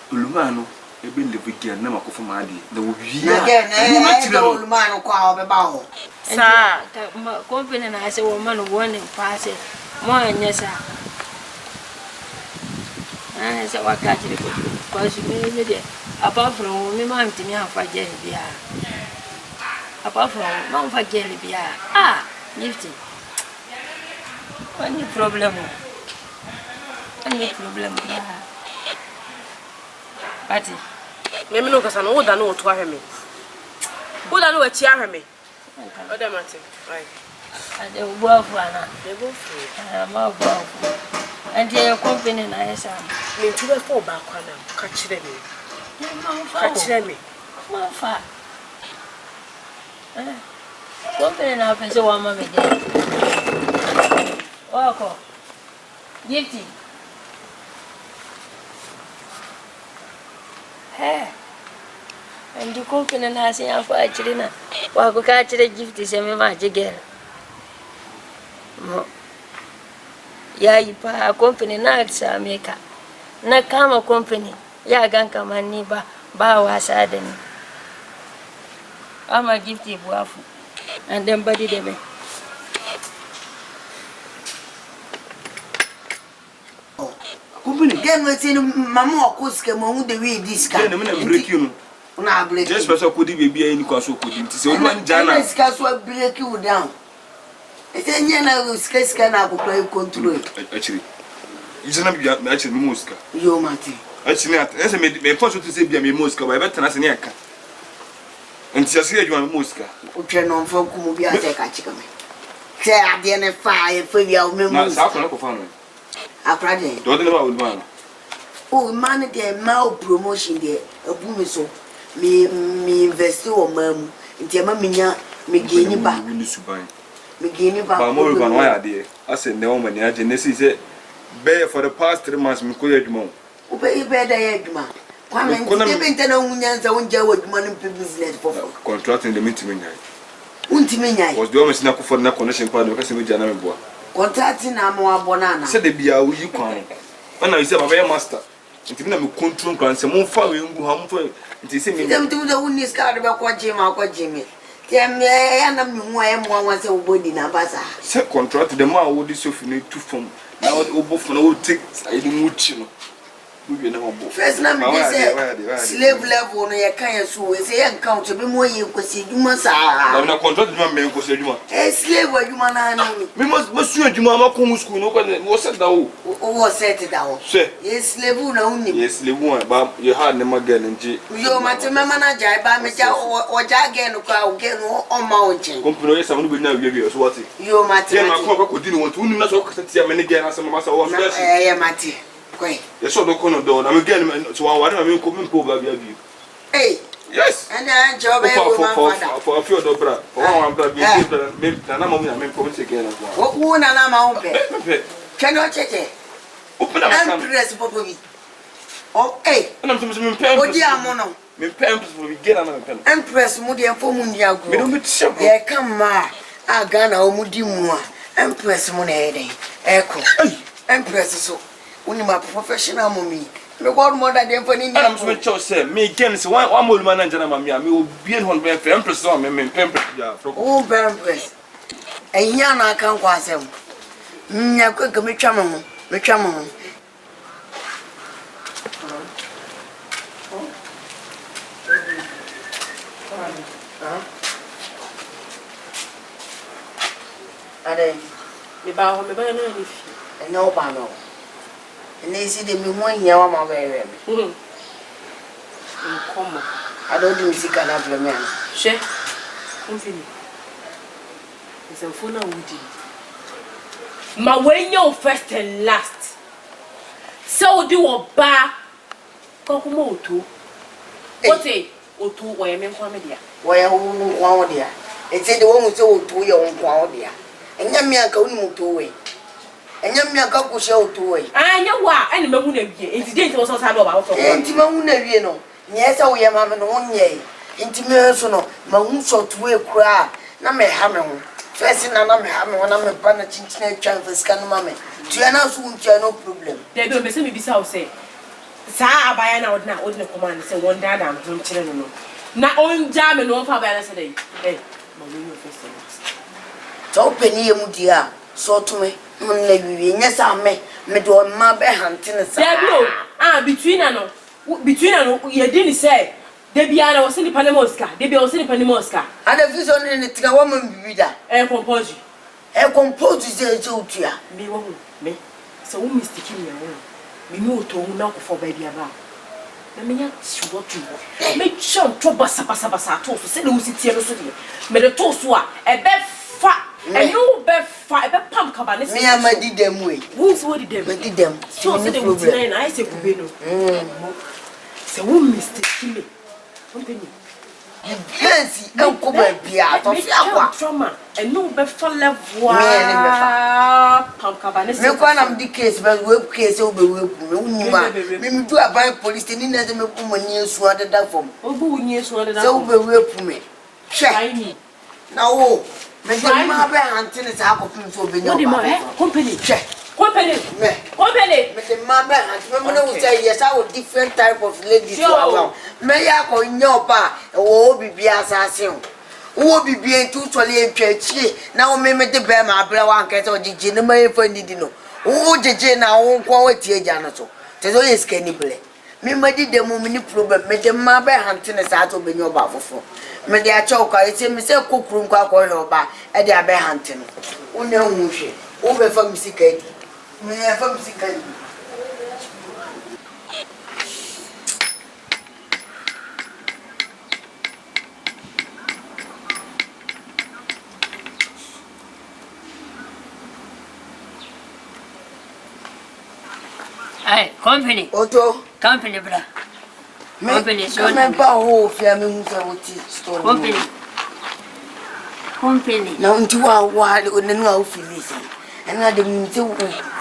Ulumano, a bill of weekend, never go for my day. There will be again, old man of our bow. Sir, company and I say, woman, one and pass it. More and yes, sir. I said, what catch it because you made it. Apart from me, man, to me, I'm for jelly beer. Apart from Mount for jelly beer. Ah, lifting. Any problem? Any problem? Party. Me no kasa no da no to ahwe me. Wo da no achi ahwe me. O da mate. Right. And the wolf ana. The wolf. Ma wolf. And your company na yesa. Me tuba for ba kwa na ka kire me. Ka kire me. Ma fa. Company na pese wa ma me je. Wako. Gifty. Hey. And the company na say afa achire na. Wako ka achire gifty se me ma je girl. Mo. Ya ipa company na sa America. Na kama company ya ganka mani ba wasa da ni. Ama gifty buafu. And then body de me. Company game we say mama okuske mo hu de we this ka. Na me na break you no. Na break. Just person kodi baby ayi ni kwaso kodi nti se oluwan jana. Na ska so break you down. Ese nya na ska na akukwa control. Actually. Izana bia me actually me muska. Yo mate. Actually ese me force to say bia me muska ba better na se ne aka. Nti ase adwuma me muska. O twa no mfa kumu bia se ka chika me. Se ade ne fa e fa bia o me muska. Na sa ko na ko fa no. Akrade. Do de ba o man. Oh man de ma promotion de abu me so. Me invest o mam. Nti ma menya me geni ba. Ni suban. Me geni ba. Ba mo ru ba no ya de. Ase ne o mani age ne say be for the past 3 months me ko ya adwuma. O be da ya adwuma. Kwa me nti be nta na hunyanza unja wa adwuma no business fofo. Contract in the meeting nyai. Unti me nyai. Was the almost na ko for na connection kwa do ka se me jana me boa. Contract na mo abona na. Se de bia wo yi kwan. Ana you say baba ya master. Nti na me control kwan se mo fa we ngu ha mo fa nti se me. Dem tu da wonni ska de ba kwa jeme. Tem ya na me hu aye mo anwa se wo body na basa. Se contract de ma wo di so fi ne tu form. Na wo bo fo na wo take side mu chi no. We na wo bo. First na me say slave level no ye kan ye so we say ye count be mo ye kwesi dwuma sa. Na contract dwuma me kwesi dwuma. Slave adwuma na na mi. Me must su adwuma ma ko school no ko wo set da wo. Wo set da wo. Se. Ye slave na unni. Ye slave one ba ye hard ne magal nji. Yo mate mama na jai ba me ja o ja gen ko a gen o ma o nchen. Company ye samu no be na wie so what. Yo mate. Ye na ko di no won tu na so ko tia me ne gen asem ma sa wo fresh. Ye mate. Kwai. Ye so do ko no do na me gen so wa ware ma me ko me po ba bia bi. Hey. Yes. And I job for a few dobra. For one bra be na na mo na me ko se gen na. Wo na ma o pe. Can you check it? Open up. I'm press popovi. Oh, hey. And I'm to me pen. O dia mo no. Me pen for we get na me pen. Empress mu de fo mu ndia go. Me do me tse. Ye kam ma. Aga na o mu di mu a. Empress mu na e den. Eko. Empress so. Uni ma professional mommy. Me god mother dem for ni. And I'm to me cho say me again say one more man na jana ma me obi en hon be empress so me pen ya. Oh, empress. Enya na kan kwa asem. Nya ko ga me twa mo. Me twa mo. Ade, me ba na ni fi. Enya o ba no. Ene si de me ho hia wa ma ba ewe me. Nkomo. Ado di musika na blo me ana. She. Company. Is phone na wudi. Ma when you first and last. So do oba. Kokumo otu. Ote otu wo ye me nkwa me dia. Wo ye wo nkwa wo dia. Eti de wo mu se otu ye wo nkwa wo dia. Enya mi aka uni mutu we. Enya mi aka ku she otu we. Anya wa ene mahu na wie. Enti de nti so sa ba wo so. Enti mahu na wie no. Nye se wo ye ma me no nye. Enti me so no mahu so otu we kura na me ha me ho. First na me ha me ho na me ba na chinchina atwa fasika no ma me. Tua na so untia no problem. Dey be me se me bisa wo say. Sa abaya na odna command say one dad am hom kire no. Na onja me no fa abaya na say dey. Eh, ma me no first. So penny ye mu dia so to me no na wiwi nya sa me do ma be hante sa. Between no ye didn't say they be ana was in the Panama Oscar. They be also in the Panama Oscar. And the vision in the Tigawa bibi da. Compose you. e compose ze utia me wo me so wo mistake me wo me no to na ko for baby aba na me ya sure to me chon to basa to so se le usitie no so de me de to so a e be fa e no be fa e be pam kabane me amadi dem we wo so di dem madi dem so se de uti na I say kube no se wo mistake me company Nancy, uncle baby, I thought you trauma and no be for level. Pam kabane me kwa na mdi case but we case o be we me do a police ni na ze me ku mani esu adeda fom obu unyi esu adeda so be we pu me hwe na wo me de ma be ante ne sa akopim so be nya company me de ma be ante me no say yes I would different type of ladies to allow me ya ko nyoba wo bibia asase o wo bibia ntu tole entwachie na wo me de be ma abra wa nkete ogigi ne ma efa ndidi no wo jeje na wo nkwa watie gya no so te so yes kanibele me madi de mu mini problem me de ma be hante ne sa to be nyoba fofo me de a chaw ka ese me se kokuru nkwa ko yoba e de abe hante no wo na hu hwe wo be fa misika di me fa misika di Hey, company. Oto. Company, bra. Company, so. Me ba ho fia me hu se woti story. Company. Na nti wa onenu a ofilisi. Ena de mti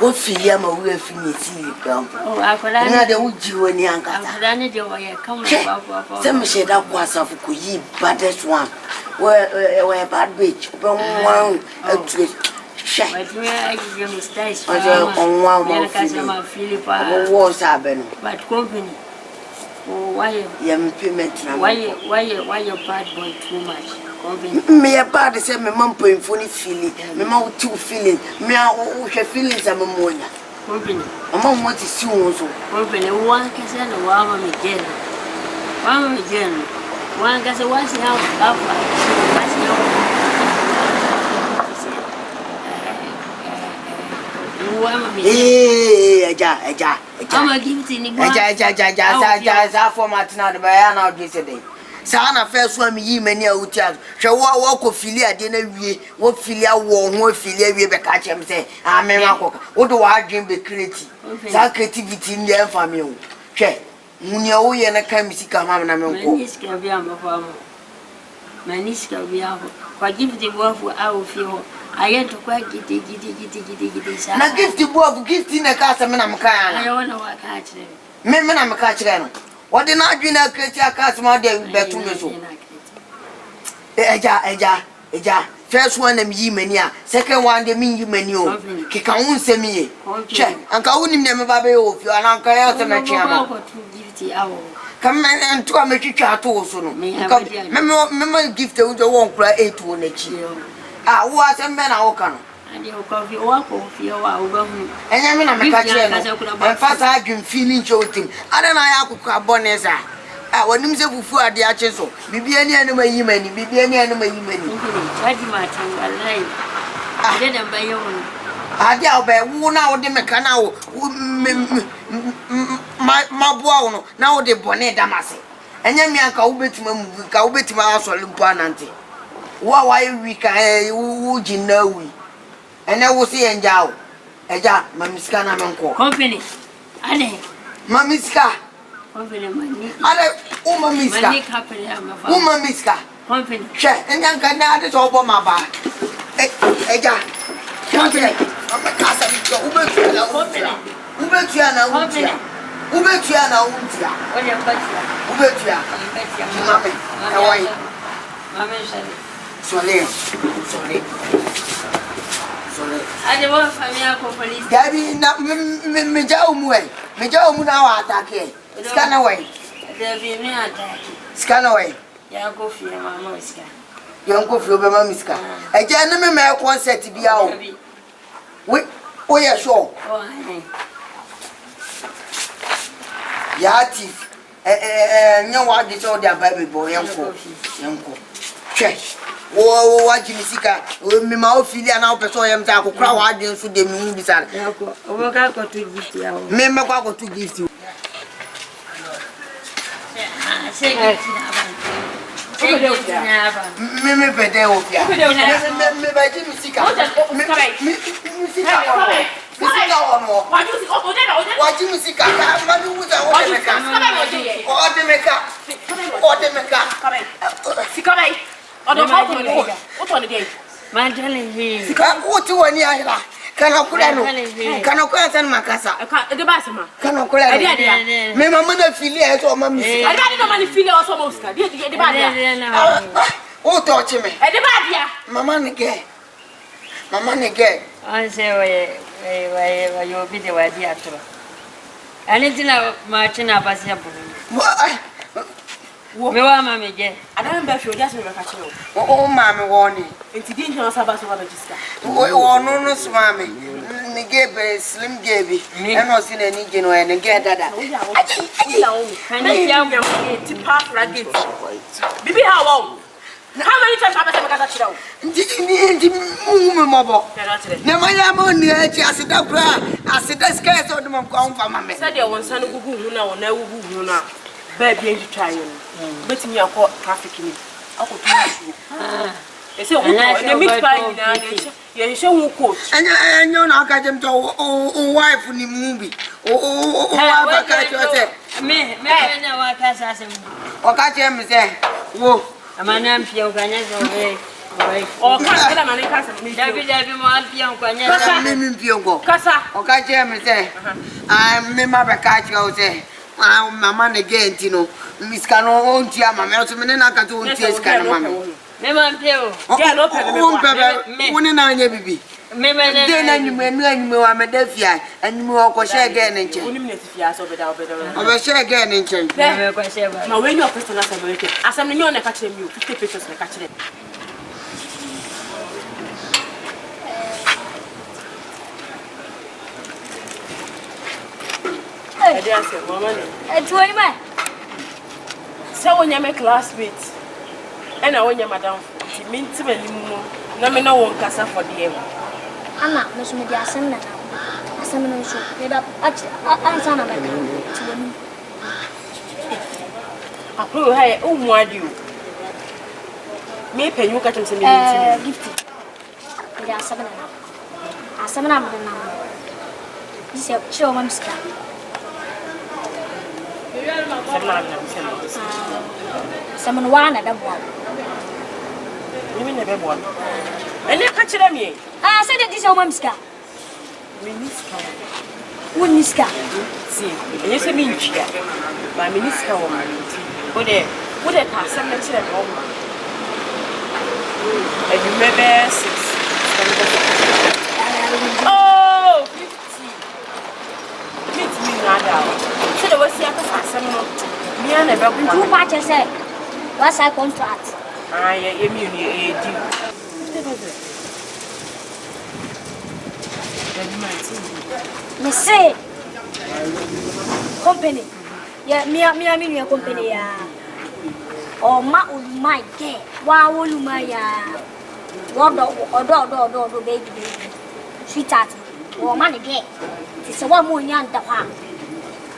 wo filia ma wo afinisi kampo. Oh, akola. Ena de uji woni ankata. Akola ne de wo ye come ba. Se me sheda kwa safu ko yi baddest one. We bad bitch. Be one atu. But we are giving mistakes. On one more. What's happening? But company. Oh, why? Yeah, payment now. Why you bad boy too much? Company. Me a bad say me mom paying for feeling. Me mom too feeling. Me a feelings am monya. Company. Mom want to see you so. Company. One can say no one me gen. One me gen. One can say what's now up. Eja. I'm a gift in Eja format na de ba na do say dey. Sa na first one me yi mani a utia. Hwe wo ko fili ade na wie, wo fili awo ho fili awie be ka chem say, "Ah me ma ko." Wo do wa dream be creative. Sa creativity ndi en family o. Hwe, muni o ye na ka misika ma na me ko. Maniska bia ma fa mo. Maniska bia ho. Kwa gift wo fu a o fi ho. I to quite giddy. Na gift boy gift in a casa me na mka I don't know what catch them. Me na mka chire no. What did not do na create a casa ma dey betu me so. Eja. First one them yi mani a, second one them yi mani o. Kika won semi ye. Che, anka wonim dem ba be o fi anka ya to na chiama. Come and to me chicha to so no. Me gift e wo won kura 8 wo na chi. Ah, who has a man I walk on? And you coffee or coffee or and I mean, I'm a catcher. My first I can feeling shooting. I don't know how to call Bonesa. I want him to fool at the arches. Be any animal you many, be any animal you many. I didn't buy your own. I doubt by one hour the mechano. My boy, now the bonnet damasi. And then me and Kaubet my house or Lumpanante. Why we can would you know we? And I will see and Jow. Eja, Mamiska Namanko. Company. Ane. Mamiska. Company money. Mamiska. Mamiska. Company. Share and young Canada over my bar. Eja. Company. I'm a casa. Ubetiana. Sorry. I don't want family police. Daddy, not me now attack. Scan away. There be me attack. Scan away. Ya go for your mama iska. You go for your mama iska. A gentleman may concert to be out. We are sure. Yati. No, what is all their baby boy, uncle. Check. wo wajimisika me ma ofili ana opeso yem ta akokra wa adwen so de mi bi sare obo ka ko to gift ya o me me kwa ko to gift me pede o pia me ba jimisika misika wono wajimisika ma du uza o de meka Sikabai. Odo ma ko ni. O to ni dey. Man telling him. Sika o ti woni ahira. Kana kula no. Kana kula san makasa. De ba sama. Kana kula. Ade. Me mama na fili e so mama mi. Ade no mani fili o so mo uska. De ba dia. O to chi me. De ba dia. Mama ni ge. Mama ni ge. An say we you be the way dia tro. Anything ma china pasia bu. Me wa ma me je. Adam be fi o just me ka kire o. O ma me woni. Enti di ncho saba so ba register. O no no so ma me. Ni ge be slim ge bi. E no si na ni ge no e ni ge dada. Can you tell me ti pass la gate? Bibi how wow. How many times have I said ka kire o? Ndi mu mo bo. Na ma ya mo ni e chi asida kura. Asida sky so de mo kwa mfa ma me. Say dey won san gugu hu na won na wugu hu na. Baby and try you. Bet me akọ traffic ni. Akọ tu. E say o meet by na ye she hu coach. Enyo na aka jem to o wife ni mu bi. O wife ka cho se. Me na wa ka sa se. O ka che me se. Wo. Amana mpia o kanya so we. O ka na mane ka se me. David mo ampia o kanya. Kasa me mpia go. Kasa. O ka che me se. Me ma be ka che o se. Mama ne ge ntino miska no onti ama me so me na ka to onti eska no mama me ma mpio ge no pe me woni na anya bibi me de na nyume wa me da fia anyume o ko she ge ne nche woni me fia so be da o be she ge ne nche me ko she ba ma we ni office na asem ke asem ni on na ka kire mi o 50 pesos na ka kire Ade ase mama ni. Tuoi ma. Se wonya me classmate. E na wonya madam. Ti minti manim no. Na me na won kasa for dem. Ana, no so me dia asem na na. Asem no so. Me da ansa na ba ka. Ti woni. Akuru ha e umu adi o. Me penyu ka tumse me minti. Gift. Me dia asem na na. Asem na me na. Dise chiwo ma miska. Sama no wana da boa. Mimi ne be boa. Ene ka kire mi. Say that this woman miska. Miniska. Won miska. Si, ene se mi nchia. Ba miniska wo ma nti. Wo de ka sam na kire me wo ma. You maybe 6. Oh, 50. Meet me nada. So the was here for some me and a baby. Two patches say. What's our contract? Ah, yeah, you do. Me say company. Yeah, me company ya. Oh my God. Wow, ya. Odo baby. Sweetheart. Oh man again. It's a one more yan da pa.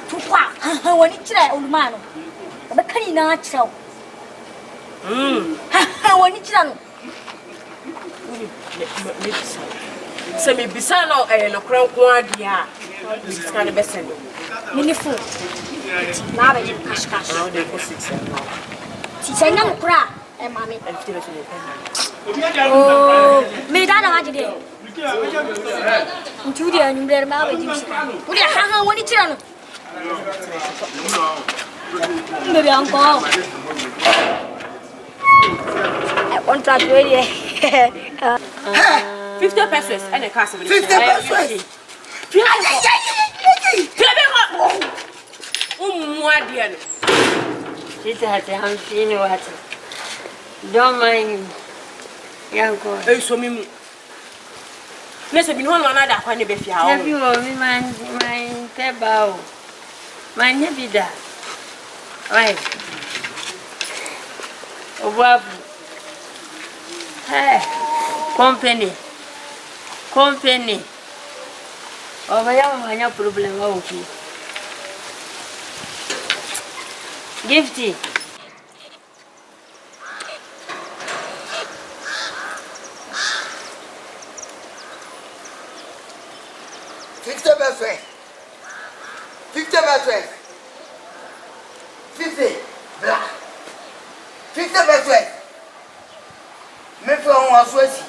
Tupa. Wani kira ulmano. Ba kani na kira. Wani kira no. Se me bisa no no kran ko adia. This kind of best no. Mini food. Na ba yin cash. Now they go 6. Ti say na kura. Mami. Oh, me da na ma jide. Ntudi anyu ber ma ba jimsi. Uri ha wani kira no. Baby uncle. Contract ready. 50 pesos and a cash. 50 pesos. Mwadiano. Kita hati hamsini watu. Don't mind. Yanko. Eh so mimu. Nese bi no na da kwa ne be fia o. Ya bi wo mi man tebao. Man nya bi da. Oi. Obabu. Hey, company. Oh, I have a problem. Okay. Gifty. Fix the best way. 50. Black. 50 best way. Me from one sweaty.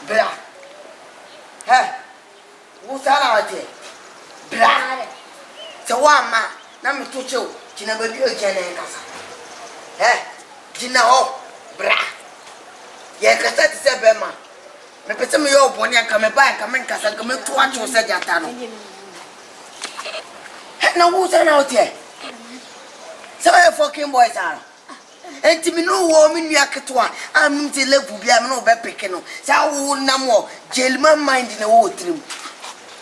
Black. Hey. Who's that? Black. So one man. Now me to chill. Gina baby Jenny and Casa. Hey. Gina oh. Black. Yeah, Casa is a bema. Me put me up on your come back. Come in Casa. Come to watch you say Jatano. Now who's that out here? So fucking boys are. And to me no woman yakatwa. I'm to live with you. I'm no better picking. So I will no more. Jail my mind in the water.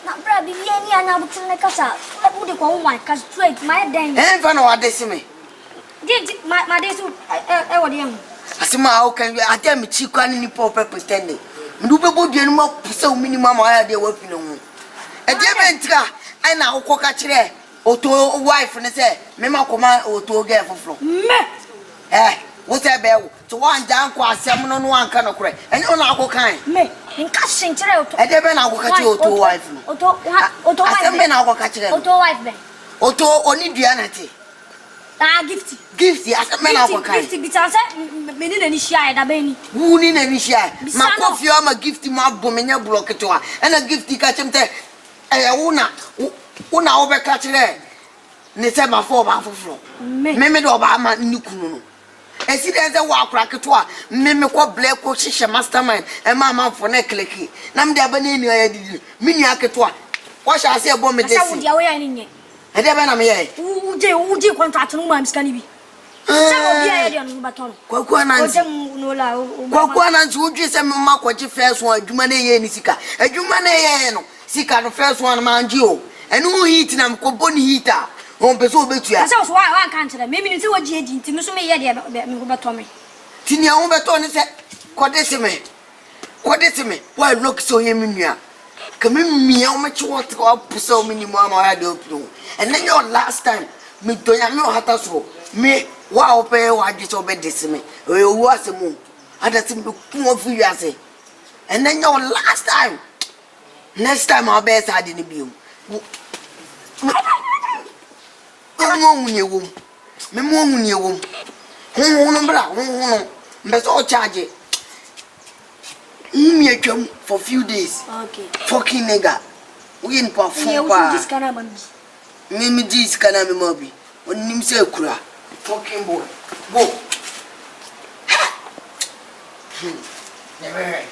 Now, Brabby, any another like us. I would go on because straight my dang. And for no decime. Did my days I would young. As how can you attend me chicken in the proper pretending? Mdubo be no so minimum I had the working on. A dementra, I now cook a chair. Oto wife and say, Mema command Oto girl for flow. Eh, what's that bell? To one down quite seven on one kind of crack, and on our kind. Me, in catching trail. I never now catch you to wife. Oto, I men I will catch it. Oto wife, Oto only Dianity. Ah, gifty. Gifty, as a man of a kind. Gifty, because I mean any shy, the baby. Who need any shy? My coffee, I'm a gifty mark bomina block to her, and a gifty catch him there. I Una over catch there. Nesema for my floor. Meme do Obama Nukuno. And see there's a walk racketoa. Meme what black coach mastermind and mamma for necklace. Nam de Abanini, Miniaketoa. What shall I say about me? This is your way in it. And then I'm here. Who do you contract no man's can be? Quaquana, who just a mark what you first one, Jumane Nisika. A Jumane Sika, the first one, Manjo. And who eating them Cobon heater on Peso Betia? That's why I can't. Maybe it's what you did to Miss Media about Tommy. Tinia Overton said, Quadesime. Why look so yeminia? Come in me, how much you want to go up so many mamma I don't know. And then your last time, me do you know how to so? Me, wow, pay what disobey this me. You was a moon. I just seem to come off you as a. And then your last time. Next time our best I didn't be. Charge for few days. Okay. Fucking nigga. We in perform. Mimi this can be mobi. When him say kura. Fucking boy. Go. Never.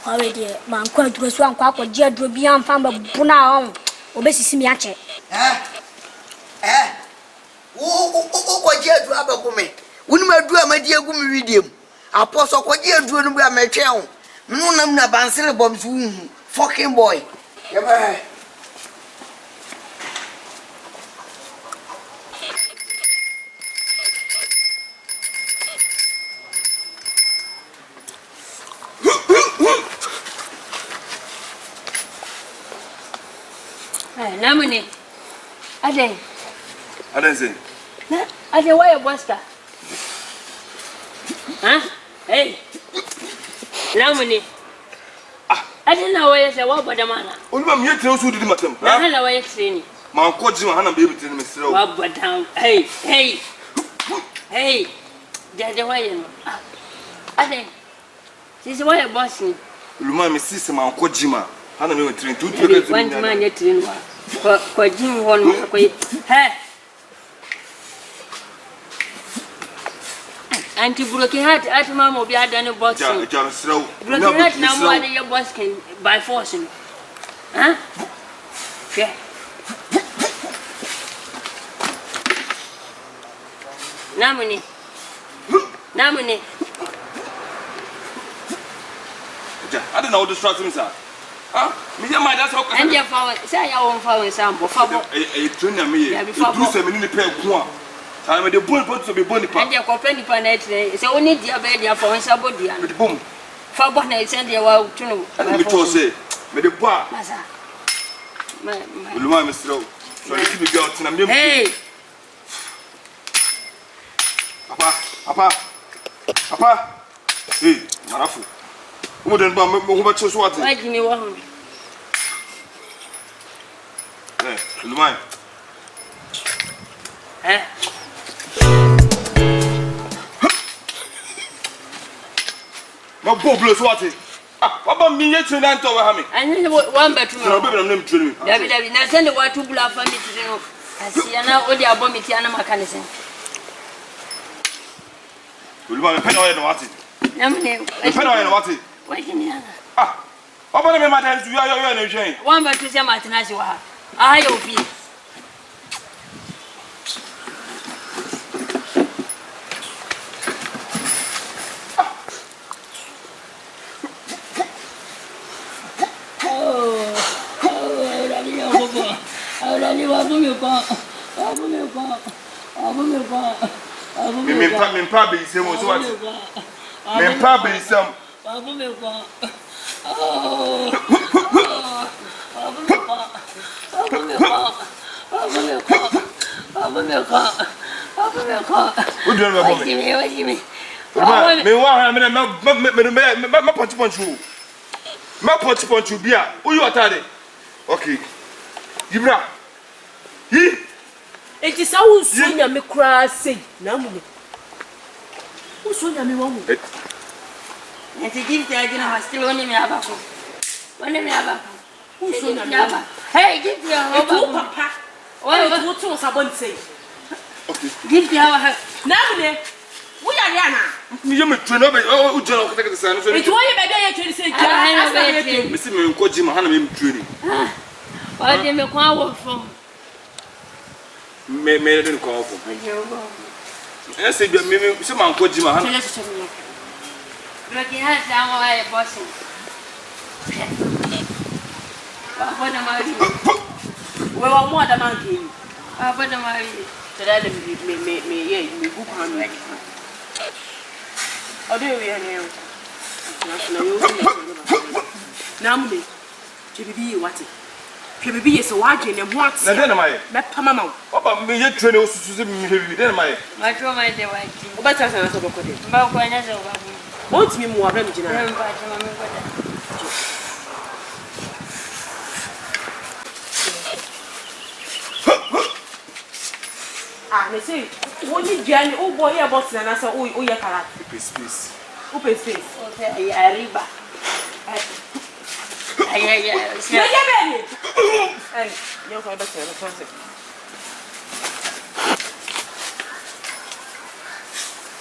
Already, man, quite was one quack or jet will be on Famba Buna on. Obesity me at it. What jet rubber woman? Wouldn't my do my dear Gummy Redeem? Apostle, what year do you know my child? No, I'm not bouncing bombs. Fucking boy. Never. Namini. I don't say. I don't why a buster. Huh? Hey. Namini. I don't know where you're what but the man. Only I'm here to also do the matter. I don't know where you're training. My coach, Hannah, baby, tell me so. What but down. Hey. That's the way you know. I think. This is why you're bossing. Luma, my sister, my coach, Jima. Hannah, me train 2 one man yet in one. For Jim one. Hey. Auntie Brookie had at Mamma be done a boxing. Brookie had now one your boss can by forcing. Huh? Yeah. Namini. I don't know what distracting is. Huh? Me my that's how. And your father say I won't follow example. For a trainer me. You do 7 in the pair. I'm the bull put to be bonny. And your company panette, so only the abed for somebody and the boom. For what I send you out to know. And we told say, may the bar. Will want Mr. Rowe. So I keep the girl to me. Hey, Papa. Hey, Marafu. Who didn't buy much as what? I give me 100. Hey, will mind. Eh? No bubbles what it? What about me yet to not over me? I need one bedroom. No, baby, I'm not dreaming. David, now send the water to blow for me to know. I see now all the abomitiana mechanism. Will you want to pay on what it? No, pay on what it? Wait a minute. Ah, what about my dance? You are energy. One bedroom, Martinazua. I hope you. Me probably say was what? Me probably some. What do you mean? Me what punch you beer. Who you are? Okay. Ibra. It is how soon you make cry say. Namu. Who soon you me one? And to give the idea of still only me about. Only me about. Who soon you me? Hey, give your papa. What was I say? Okay. Give the hour. Namu. We are Yana. You may turn over. Oh, John, take the sun. It's why you better to say, I Mr. Kojima Hanam training. Why didn't you call from? May didn't call for. I said, maybe some Uncle Jima Hanam. Looking at down while I bossing. What am I? Well, more than monkey. What am I? Tell me, book on me. How do you hear? Namely, to be what it? To be a watching and what's then am I? Mapama. What about me? You're training to me, then am I? My trauma, the white. But as I was over. What's me more than I say, what did Jenny, oh boy, about and I said, oh, your car. Space. Open space. Yeah, Riba.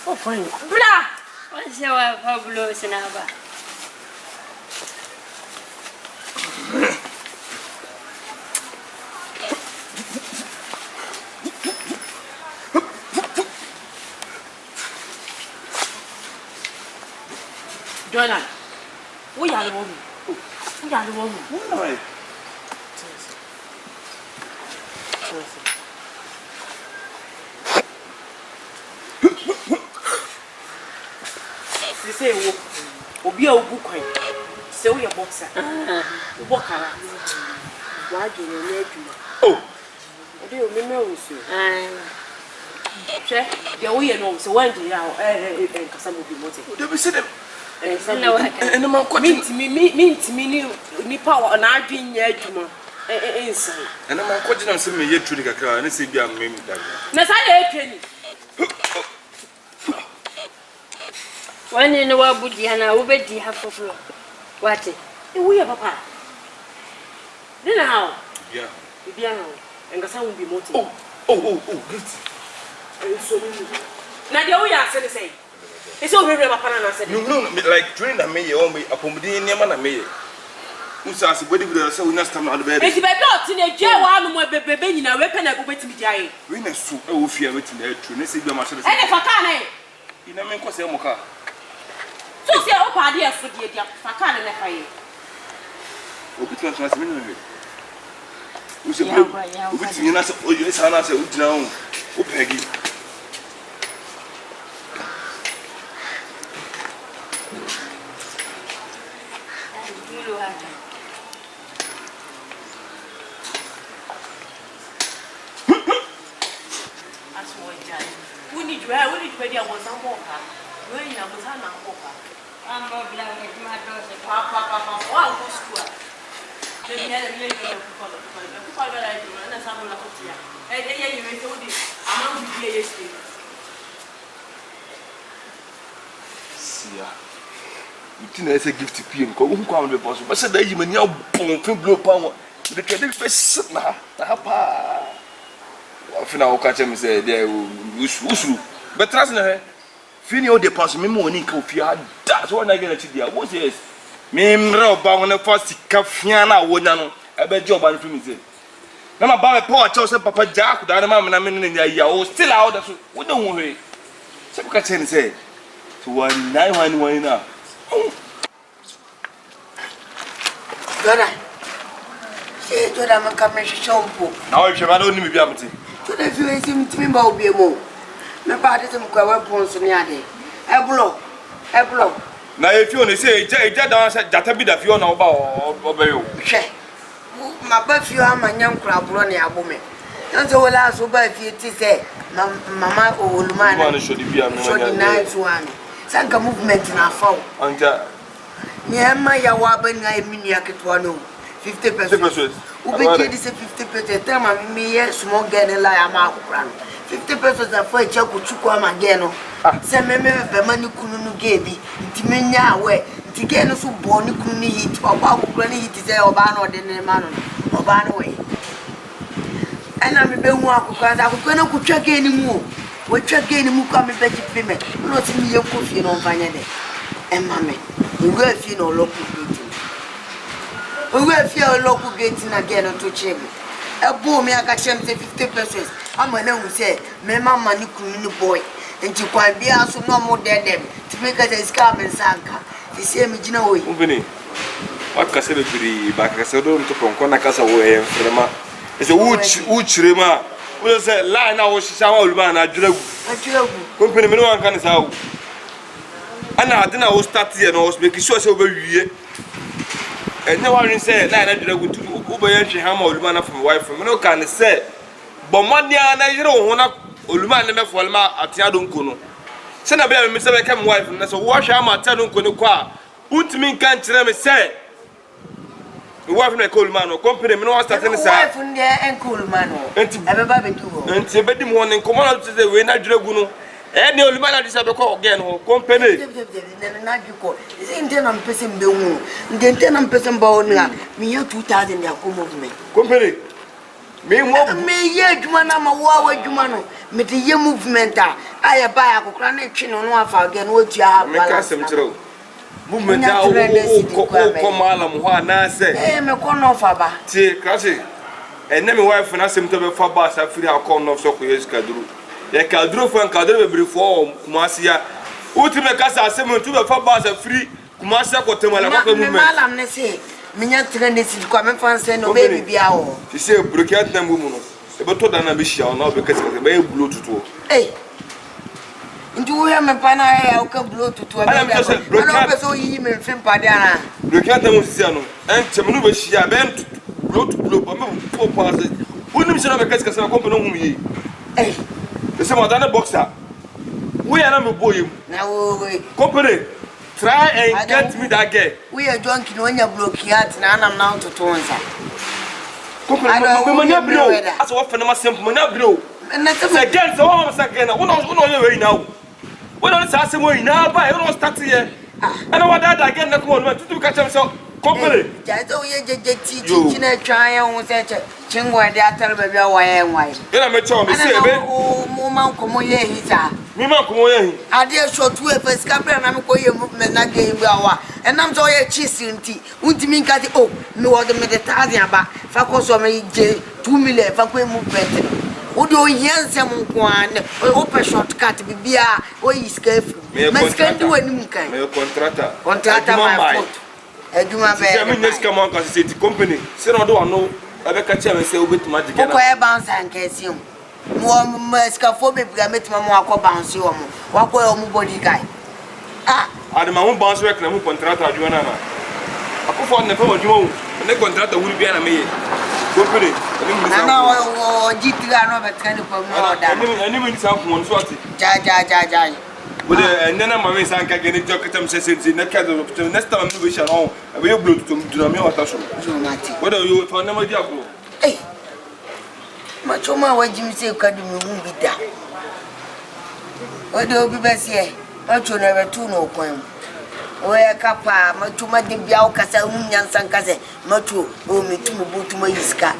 Oh, fine. Blah! What's your Pablo's in our Jonah, we are the woman. We are the woman. Why? They say, we'll be a book. So we are boxer. Walk around. Why do you need to? Oh, do you remember? The way you know, so one day now, and some will be motive. They will see them. And the man means me power and I've been yet inside. And the man quoting on some yet to the car and say, be a meme. Nathaniel. When you know what would you and I will bet you have for what? We have a papa. Then how? Yeah. And the son will be motive. Oh, good. Now, the way I said the same. It's all very apparent. You know, like during the May, only a Pomadian Yamana May. Who says, what if there's so much time on the bed? It's about in a jail, one more baby in a weapon. I go with me. We know so fear waiting there to miss it. And if I can't, you never cause a mocha. So, say, oh, party, I forget you. I can't let fire. Oh, because I was minimum. Who's a good? You know, you answer, Peggy. pretty I was a walker. When I was a walker. I'm more glad with my daughter. Papa, one go school. Then you had a lady of father, and a son of Tia. And then you may told it. I'm not here yesterday. See ya. You think it's a gift to Pim? Come on, the boss. But said that you may now blow power. The caddy face now. Papa. I feel I'll catch him say there. But trust me, fini o depense me money ka ofia da so na get dia wo say me mra oba wona first ka fia na wo nya no e be je oba no fimi say na ma ba me po cha say papa jack da na ma na me na ya o still out so wo don wo he se ka chen say so 1911 na Dora se Dora man ka me shompo na o hwe ba no ni me bia mti to the few is me ba obi mo me ba de some kwa weapon so ne ade eblo na if you say eja da say jata bi da fi ona oba obeyo hwe ma ba fi amanya nkura bro ne abo me nso wala so ba fi ti say mama oluma na so di bia me so di nice one sanka movement na fawo anja nyema ya wa ba na emini aketwa no 50%. Ubeki di say 50%. Tell ma me ye small girl la ya ma akukra no 50% za for echa kuchuku ama ge no se me be mani kunu no ge bi nti menya awe nti ge no so bo ni kunu ni hit oba akukra ni hit say oba na ode ne ma no oba no we ana me be hu akukra za akukra na kutwa ge ni mu wo twa ge ni mu kwa me be ji payment no ti mi ye kofi no mfanya de emma me ngo afi no loku gate we afi o loku gate na ge no to check ebo me aka chem say 50%. I'm a no say, me mamma ni kunu boy. And you quite be also no more dead them to make us a scam and sanka. The same Gina way. What Cassette be back as I don't to Concona Casa way and Frema. It's a wood rema. We'll say, line now was our man. I drove. Company, no one can say. And I didn't know start here and I was making sure over you. And no one said, line I did go to Uber Hammer, man from wife from no can say. But money na yiro hona oluma ne mefo lema atia don kono se na be me se be kam wife na so wo hwa ma atia don kono kwa untimi kan kire me se me wife na koluma no company me no start ne sa wife nde en koluma no enti e be ba be du ho enti be di mo ne komo na se we na dweragu no e ne oluma na disa be ko again ho company na dwuko nde na mpese mbe hu nde na mpese mba onu a me ya 2000 ya ko movement company me ye adwuma na ma wo adwuma no me de ye movement a aye ba ya kokra na twi no no afa again wo tua ha balance me ka sem kire movement a ko malam ho ana se me ko no fa ba ti krasi enne me wife na sem to be fa ba sa free account no so ko yes kaduru ye kaduru fo kaduru be brifo kumasia uti me ka sa sem to be fa ba sa free kumasia ko temala ko movement malam ne se minya trende si kwa me fanse no baby bia wo ti se brokiat na mu no e be to da na be hia ona be kase be blow tutu ndu wo ya me pa na ya o ka blow tutu ana be so yi me fem pa dia na brokiat na mu si ano entem no be hia be blow ba me po pass unim se na be kase na kompo no hu yi se mo da na boxer we ya na me boyim na wo company try and get me that girl. We are drunk when you block yet, and I'm now to Tonsa. That's what for the simple money, and that's against the woman's again. What are you now? What are the same way now? But I don't start here. I know what that again. The woman to catch himself. Company. Oh, you try on such a chingwa, they are telling me why and why. Then I'm a child. Oh, Mama, come on, here. Mima kumoye I dare show two of us captain and I'm going movement na game bawa and I'm so a cheese tea untimi nkati oh no other meditating ba fa ko so me je 2 million fa ko movement odi o yense mo kwan o pe shortcut bibia o iskafu maskandi wani mkan me contractor my foot eduma be se me neska man ka city company se no do ano abe ka che me se obetuma jike na ko e bounce and kesium mo escaphobe metima mo akobansi omo wako omo body guy adema mo bounce work na mo contract adwona na akofo na fa mo dwuma ne contract wuri bia na meye Company. No, G3 no better for more than any minute someone sort it. Jai. And then I'm a son can get a jocket and says in the cat of next time we shall all be able to do me what I should. What are you for never diablo? Hey, much more what Jimmy say, can you be down? What do you be best here? Much you never too no point. Where Capa, much much the Biaucasa, Union Sancase, much oh me to move to my iska,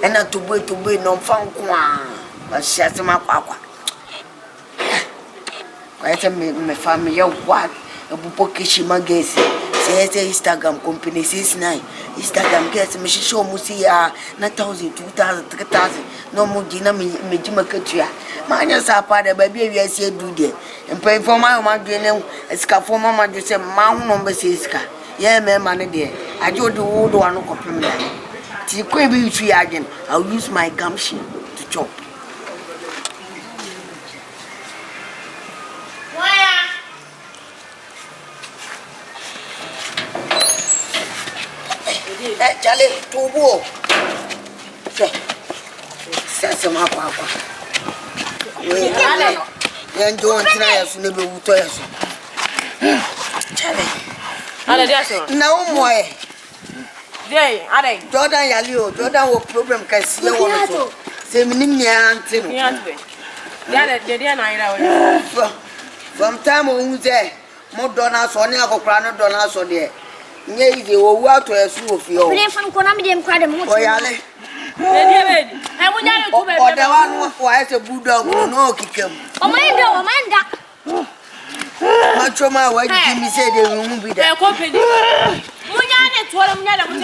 and not to be no found one, but she has my papa. Quite a me family of what a Bukishima guess. Say Instagram company 69. Instagram guess me show Musia 9,000, 2,000, 3,000. No more dinner me Jimakatria. Mine is a part of baby, we say do there. And pay for my madrina, a scaffo mamma just a mount number 6. Yeah, man, money there. I do the old one compliment. Till Quaby tree again, I'll use my gumption to chop. Charlie, to walk. Says my papa. Then don't try us, never will tell us. Charlie, no more. Jay, are Jordan Yalio, Jordan will problem can see you. Say, Minia, from time on there, more donuts on your crown donuts on there. Nay, they were what to a few of you. From Conamidian Cradam, Royale. I would not go back. The one who has a Buddha will no kick him. Oh, my Macho, my wife, Jimmy said they will be there. Company. Munyan told him that I was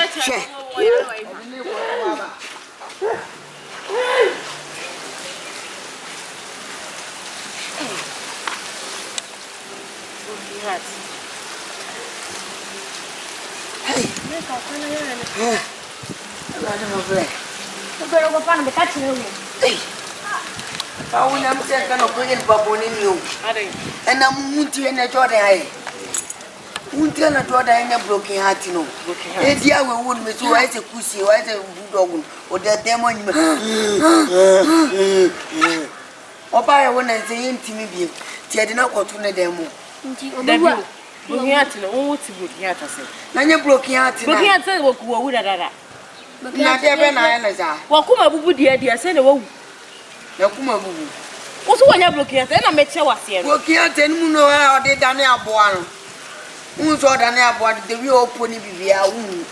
I will not say, "Can I bring in Babon in you?" And I'm Munty and a Jordan. Munty and a Jordan and a broken heart, you know. If you would be so as a pussy or as a bulldog or that demon. Or by a one and say, "Intimate." She did not go to the demo. Looking at it, oh, what's good yet? I said, Nanya broke heart. looking at it, what would I? Not ever I What come would dear said, oh, Yakuma. also when you're looking at it, I met you was here. Looking at 10 moon or they done a boy. Who saw Dania bought the real pony via wound.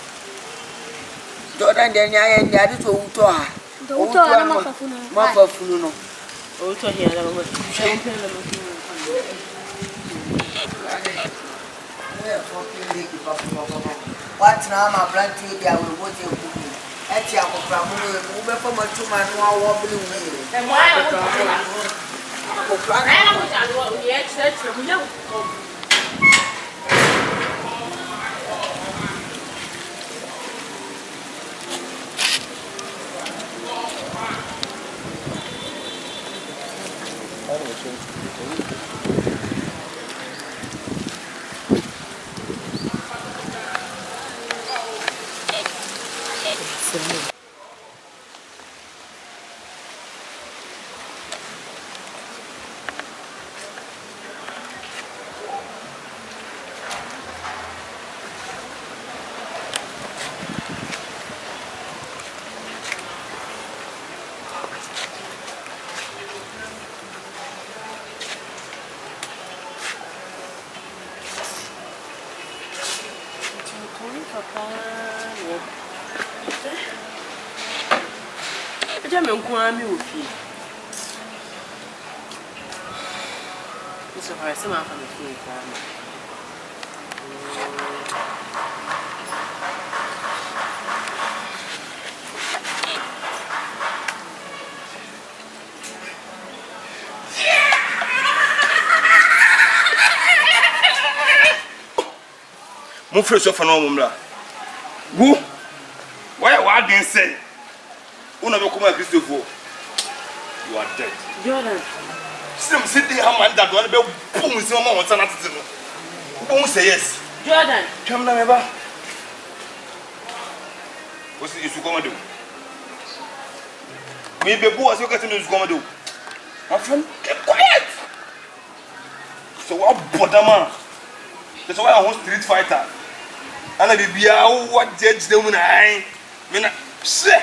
Jordan Dania and the other two to her. Mother Funo. Also, here, what now, my blood to you? I will watch you. At your family, move from a 2 man wobbling. And why? German Kwame will be. So, I some from the food family. Move first off and on, Who? Why I didn't say? Christopher, you are dead. Jordan. Some city man that one be boom someone wants to know. Who say yes? Jordan. Come now, ever. What's it you come and do? Me be boss you get me come do. My friend, keep quiet. So what bother man? That's why I want street fighter. And I be what judge them when I mean say.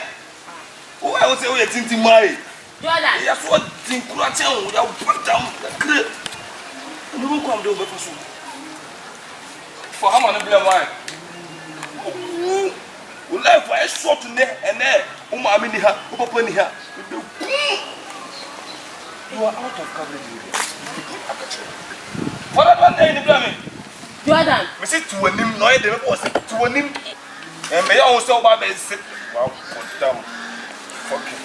Oh, I was say we think my. Jordan. Yes, what think kurate on we put down. No go come do be for how many blame why? We life for a short there and there. Mama ni ha, papa ni ha. You are out of coverage. For that one day, the blame. Jordan. We say to him, no, they was to him. And may also buy the sit. Wow, put down. Fuck you.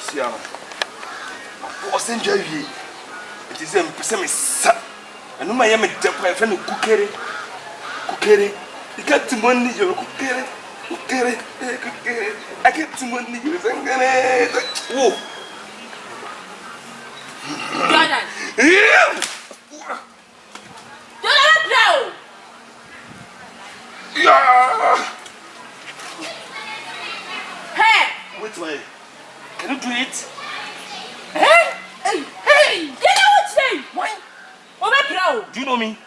See, I was enjoying it. It is a person. And no, my young friend cookery. You get to money, you're cookery. I get to money, you're whoa. Jordan. Yeah. Jordan, no. Yeah. Hey. Which way? Can you do it? Hey. Get out today. Why? Oh, do you know me?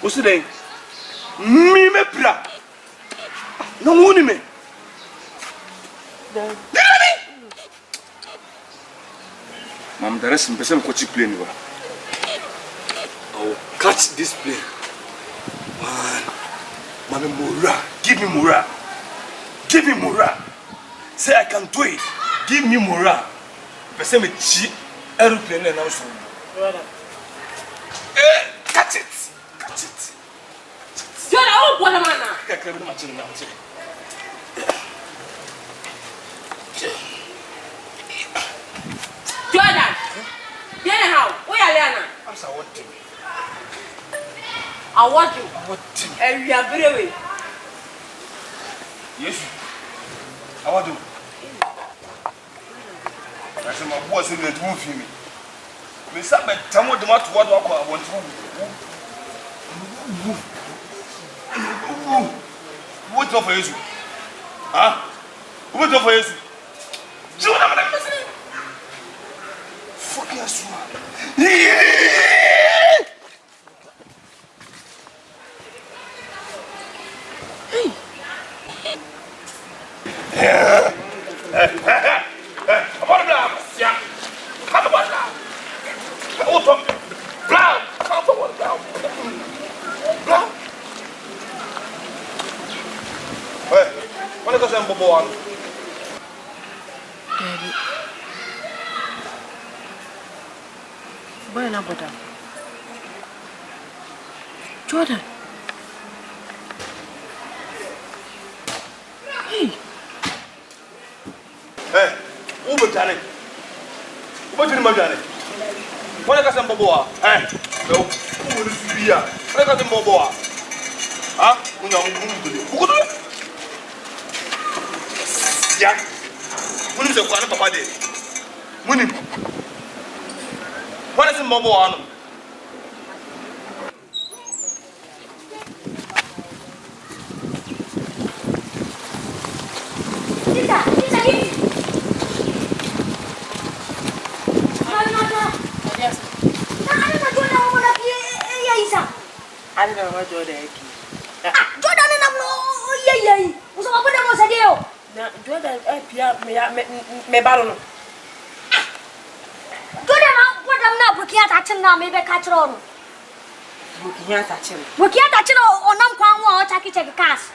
What's the name? Me me pra. No money me. Mom, there is some person coaching plane. I will catch this plane. Man, Mama Mura, give me Mura. Give me Mura. Say I can do it. Give me Mura. Person me cheap aeroplane and also. Catch it. Catch it. Jordan, oh, what am I now? Jordan, Jordan, how? Where are you? I want you. And you are very well. Yes. I want you. I said my boss in the movie. Me sabe tamo de mato wado akọ abonto. What for you? Ah? What for you? You na me listen. Fuck yes. Jordan. Hey. Hey, Uber Johnny. What did you do? What I got some boboa? Eh? No. Who will be here? What I got some boboa? Huh? Who do? Yeah. When is the one papa day? When what is the boboa? I don't know what Jordan. Jordan and I'm no, what's up with them? Was a deal? Jordan, me baron. Jordan, what I'm not looking at action now, maybe catch on. Looking at action. Looking at action on Nam Kwan or take cash.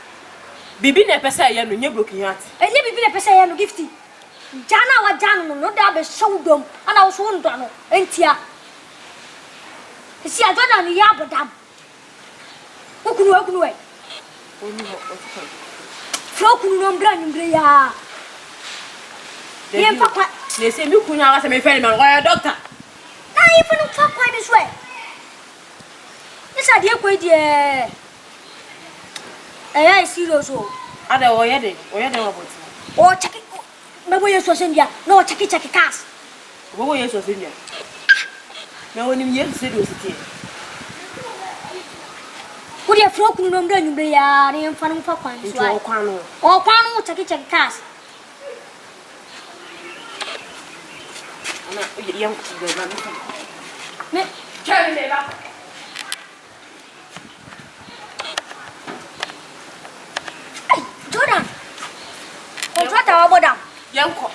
Bibi ne pesa ya no nye broken heart. And you be the pesa ya no gifty. Jana wa jana no da be show them and I was one no entia. See I don't know ya bodam. Okunu e. Oni ho. Fro kunu no mbra nyumbre ya. Yem papa. Ne se mi kunya wa se me fere man wa doctor. Na even no papa this way. This are the kwedie. Eh, serious o. Ada oyede wa bot. O check it. Me boy so sendia. No check cars. Wo ye so sendia. Me woni mi ye serious tie. Would you flock no done be ya in front of Papa? Or Quano, take cast. Young Jordan. What about them? Young cock.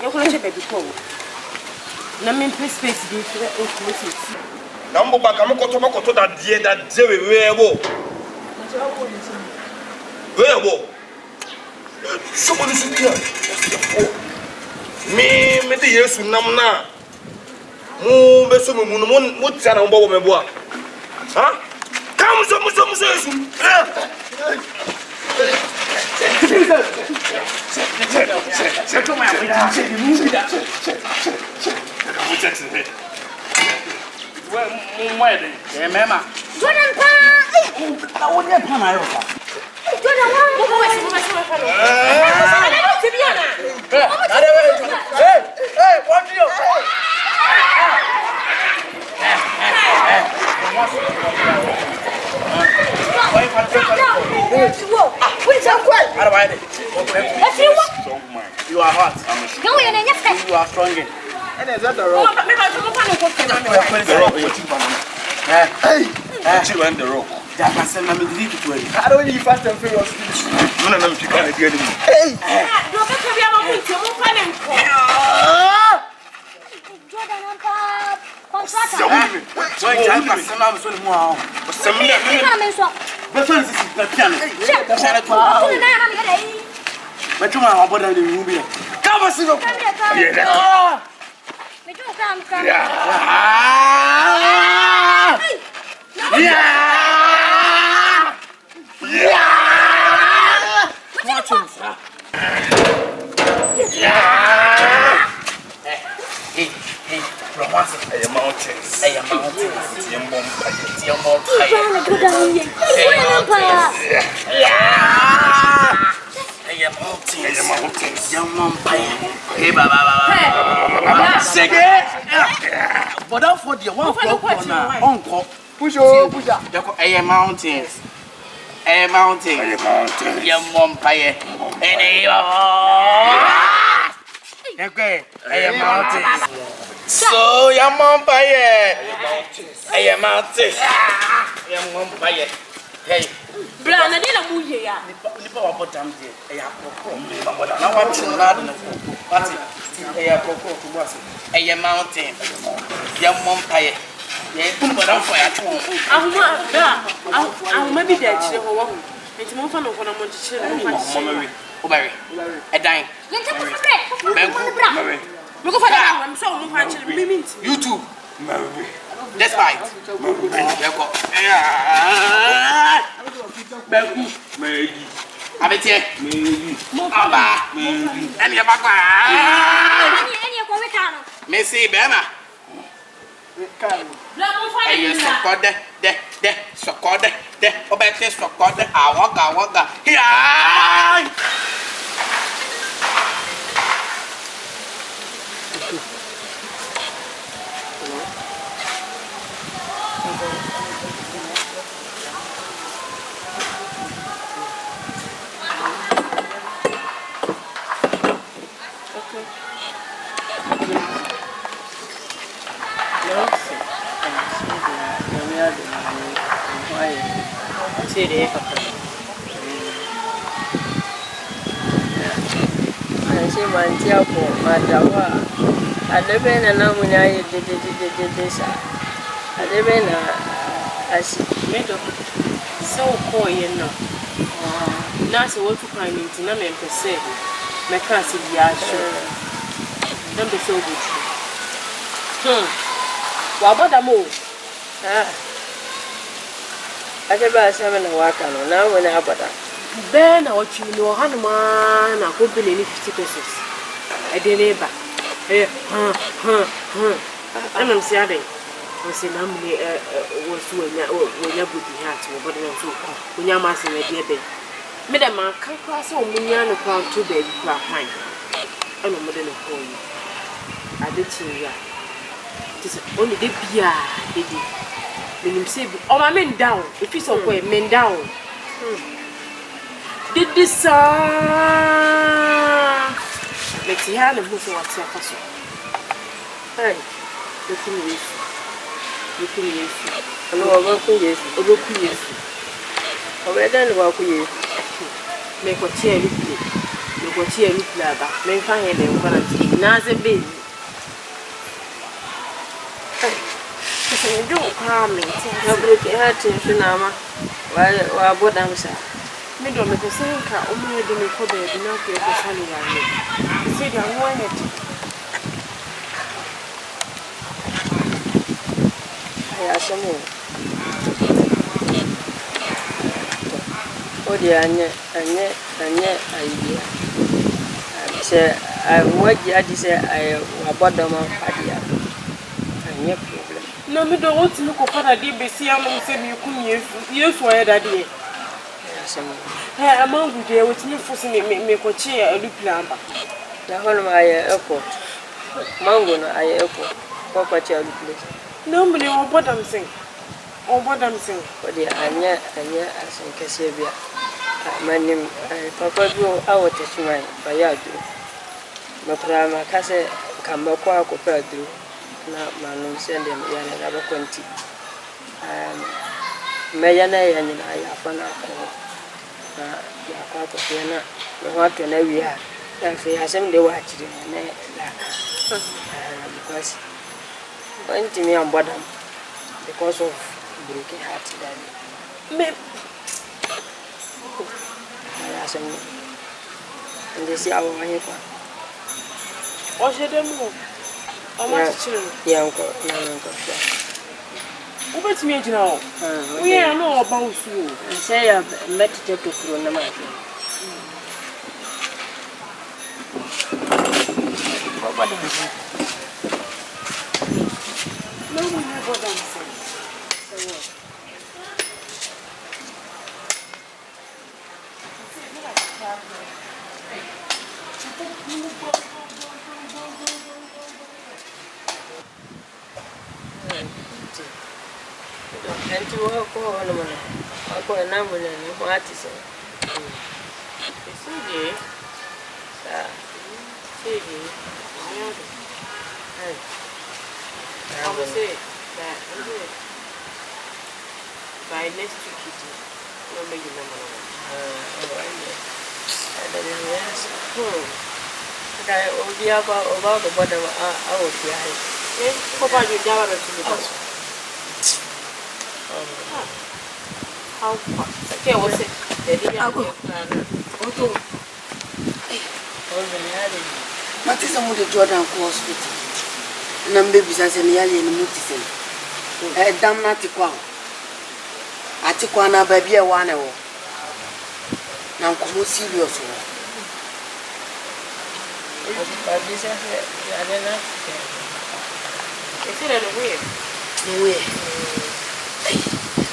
You're going to baby cold. No mean space be Number back, I'm going to that dear that Jerry Rebo. Rebo. Somebody should tell me, the years to Namna. Move, Besum, what's that on board? Huh? Come, some. You are hot. You are strong. And is that the rope? The rope. That can send me to it. I don't need fast and furious. No, you can't get it. Hey! But don't for the one uncle. Push up. A mountains. A mountain. Young Mompire. Okay. A mountain. So, young Mompire. A mountain. Young Mompire. Hey. Blan, I didn't move here. Now I'm children. A mountain. Young Mompire. But I'm for I'll maybe that you will. It's more fun of what I'm going to say. A dime. Look for that. I'm so much. You too. Let's fight. Messi Bema. I said, I seven and work on now when I bought that. Then I watch you know, Hanuman, I could be 50 pesos. I didn't ever. I'm saying, I say, I'm was when you're putting hat over the two. When you're massing a dear day. Madam, I can't cross on Munyano crown 2 baby crap pine. I'm a modern of home. I did see that. It is only the beer, did it. Minim say oh my men down. If it's okay, men down. Did this let's see how the what's your hey, look at this. Look at this. Hello, welcome yes. Welcome yes. Over then welcome yes. Make what chair look. Make what chair look like. Make fine them quarantine. Naze baby. You do calm me. I broke your heart in Finama. Why, what I'm saying? Me don't make a saying, only do me for the enough of the sunny. I said, I want it. I ask some more. Oh, dear, and yet, idea. I say, I what you say, I bought them on Padia. And yet, no, me don't want to look for a deep see how long say you come use why that day. I'm on there with you forcing me for chair a loop number. The whole of my airport. Mango, I airport. Papa child place. Nobody on what I'm saying. On what I'm saying. But the Anya, as in Cassavia. My name, Papa go out to my Bayadu. Mapra, Cassa, Cambaqua, Copadu. Na manum send them yana na bakonti meyana yana ya fana ko na ya kwa ko yana na wato na wiya dan fe asem de wa chire na la because when me am bodam because of broken heart that me asem and they see our way for o she dem go yeah, uncle. Who bet me now? We are no about you. I say I met to Kuruna. No, we never done and to walk on a minute. I'll go a number and what is it? It's okay. I will say that by next week, no make you number I will be about the bottom. I will be high. Papa, you gather to the bottom. How okay, what's it? What is the Jordan hospital? And babies as an alien mutism. A damn natiquan. Atiquana baby a 1 hour. Now, come serious.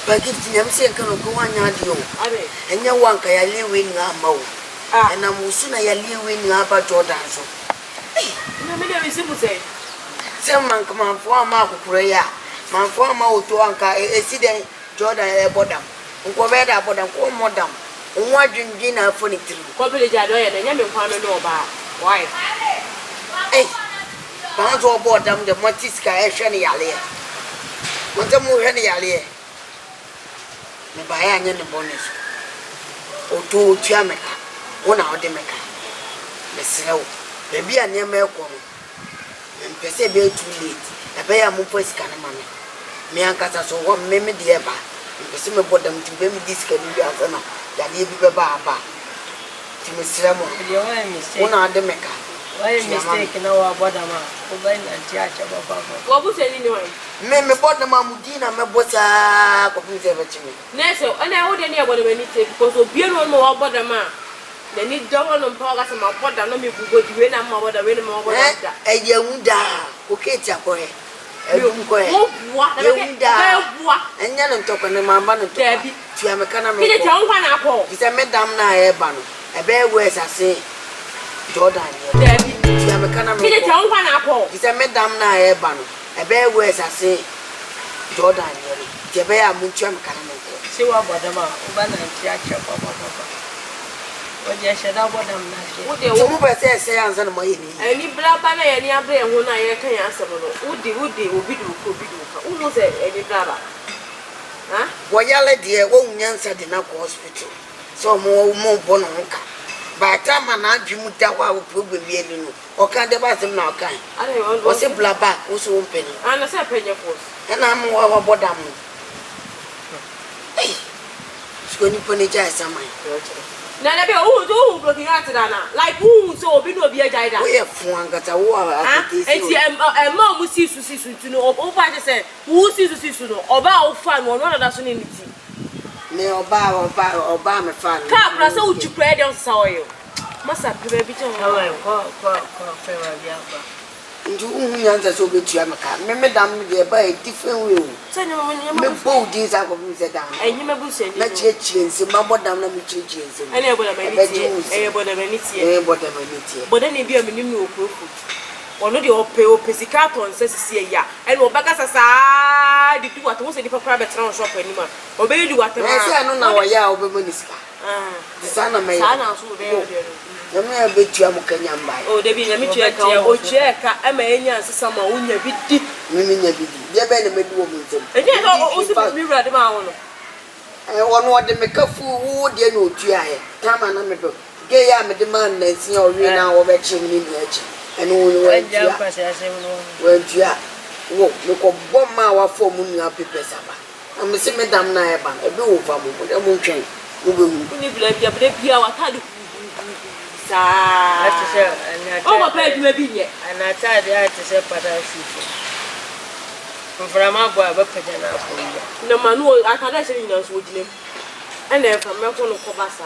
But if you say can go on your and your one can live in our mouth, and I'm soon I live in our Jordan. So, some man come on for a mark of prayer, man for a mouth to anchor a city Jordan a bottom, Uncoveda bottom, or modern, and what drink dinner for it. Probably Jadoya and Yamin Farmer know about why. Hey, bound to aboard them the Montisca Shani Alia. What's a more Henny Alia? By any bonus or 2 Jamaica, 1 hour de Mecca. The slow, the beer near Melcom, and Persever too late. A bear mupus canamani. Me and Cata so 1 meme dear bar, and Persimmon bottom to baby this can be a fena, that you be a bar. To Miss Ramon, 1 hour de Mecca. Why are you mistaken our bottom? What was anyone? Me bought the Mamudina, my bossa, computer. Nesso, and I would never when it because of beer on more bottom. They need double on progress and my pot and no me go to win and more than win more. A young da, okay, Chapoe. A young boy, what? And then I'm talking to my man to Debbie. She am a cannon. It's a young pineapple. It's a madame Naeban. A bear wears, I say. Jordan, Debbie, I'm a cannon. It's a young pineapple. It's a madame Naeban. A bear wears, I say. Jordan, Jebea Muncham Kanamo. See what Bodama, Ubana and Tiacha, Papa. What you should have them. Would you say, answer my any black banner, any other when I can answer? Would they be almost any blabber? Huh? Wayala dear, won't answer the hospital. So more bononka. By the time an Ajimutawa will probably be able to, or can't the bathroom now kind. I was a blabber, also open. And I said, penny force. And I'm over bottom. Hey, it's going to punish some. Now, who looking at Dana? Like who so be no be a died. We have one got a war. And mom will see to know. Oh, I said, who sees to know about fun or not as unity. No, Obama fan. Capra, so you pray on soil. Must have been a bit of you answer so good to Yamaka. Remember, by a different will. Send you both these are of Mr. Down. And you may be saying, let's change the mamma down and change. And but then if you have a new proof. Or not your pesicaton says, yeah, and Obacasa did what was a different private shop anymore. Obey what I don't know. Yeah, over Minister. The son of my I may have bet you am Kenyan by. Oh, they be a check, oh, check, I may answer someone who never did. Women, they're better made women. And yet, also be read about. I want what they make a fool who dear no GI. Time and I'm a gay, I'm a demand and see your real now over chimney edge. And when you are, look at 1 mile for moon up Pesaba. I'm a Madame Naiban, a blue family, but I won't change. We will believe you are. Oh, my baby, maybe yet. And I tried to say, but I see. From my boy, no man, I can't actually know what you and then from Melbourne of Cobasa.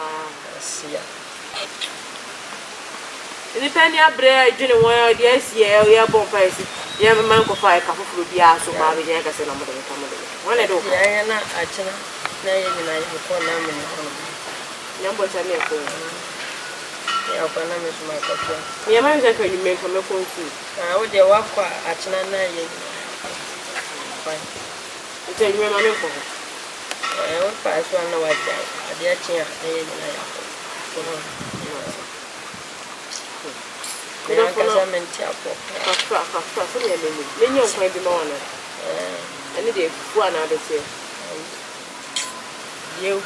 Depending on bread, you know, yes, yeah, we are born price. You have a man of fire, couple of years, so I will get a number of the when I don't. I know, I call number 10. Yeah, but I'm my cousin. Yeah, my second you make from your phone too. I would your walk at Nana. Fine. I tell you, my uncle. I won't pass 1 hour. I dare change. I don't know. I'm chapel. Many of my demon. And it is 1 hour. You.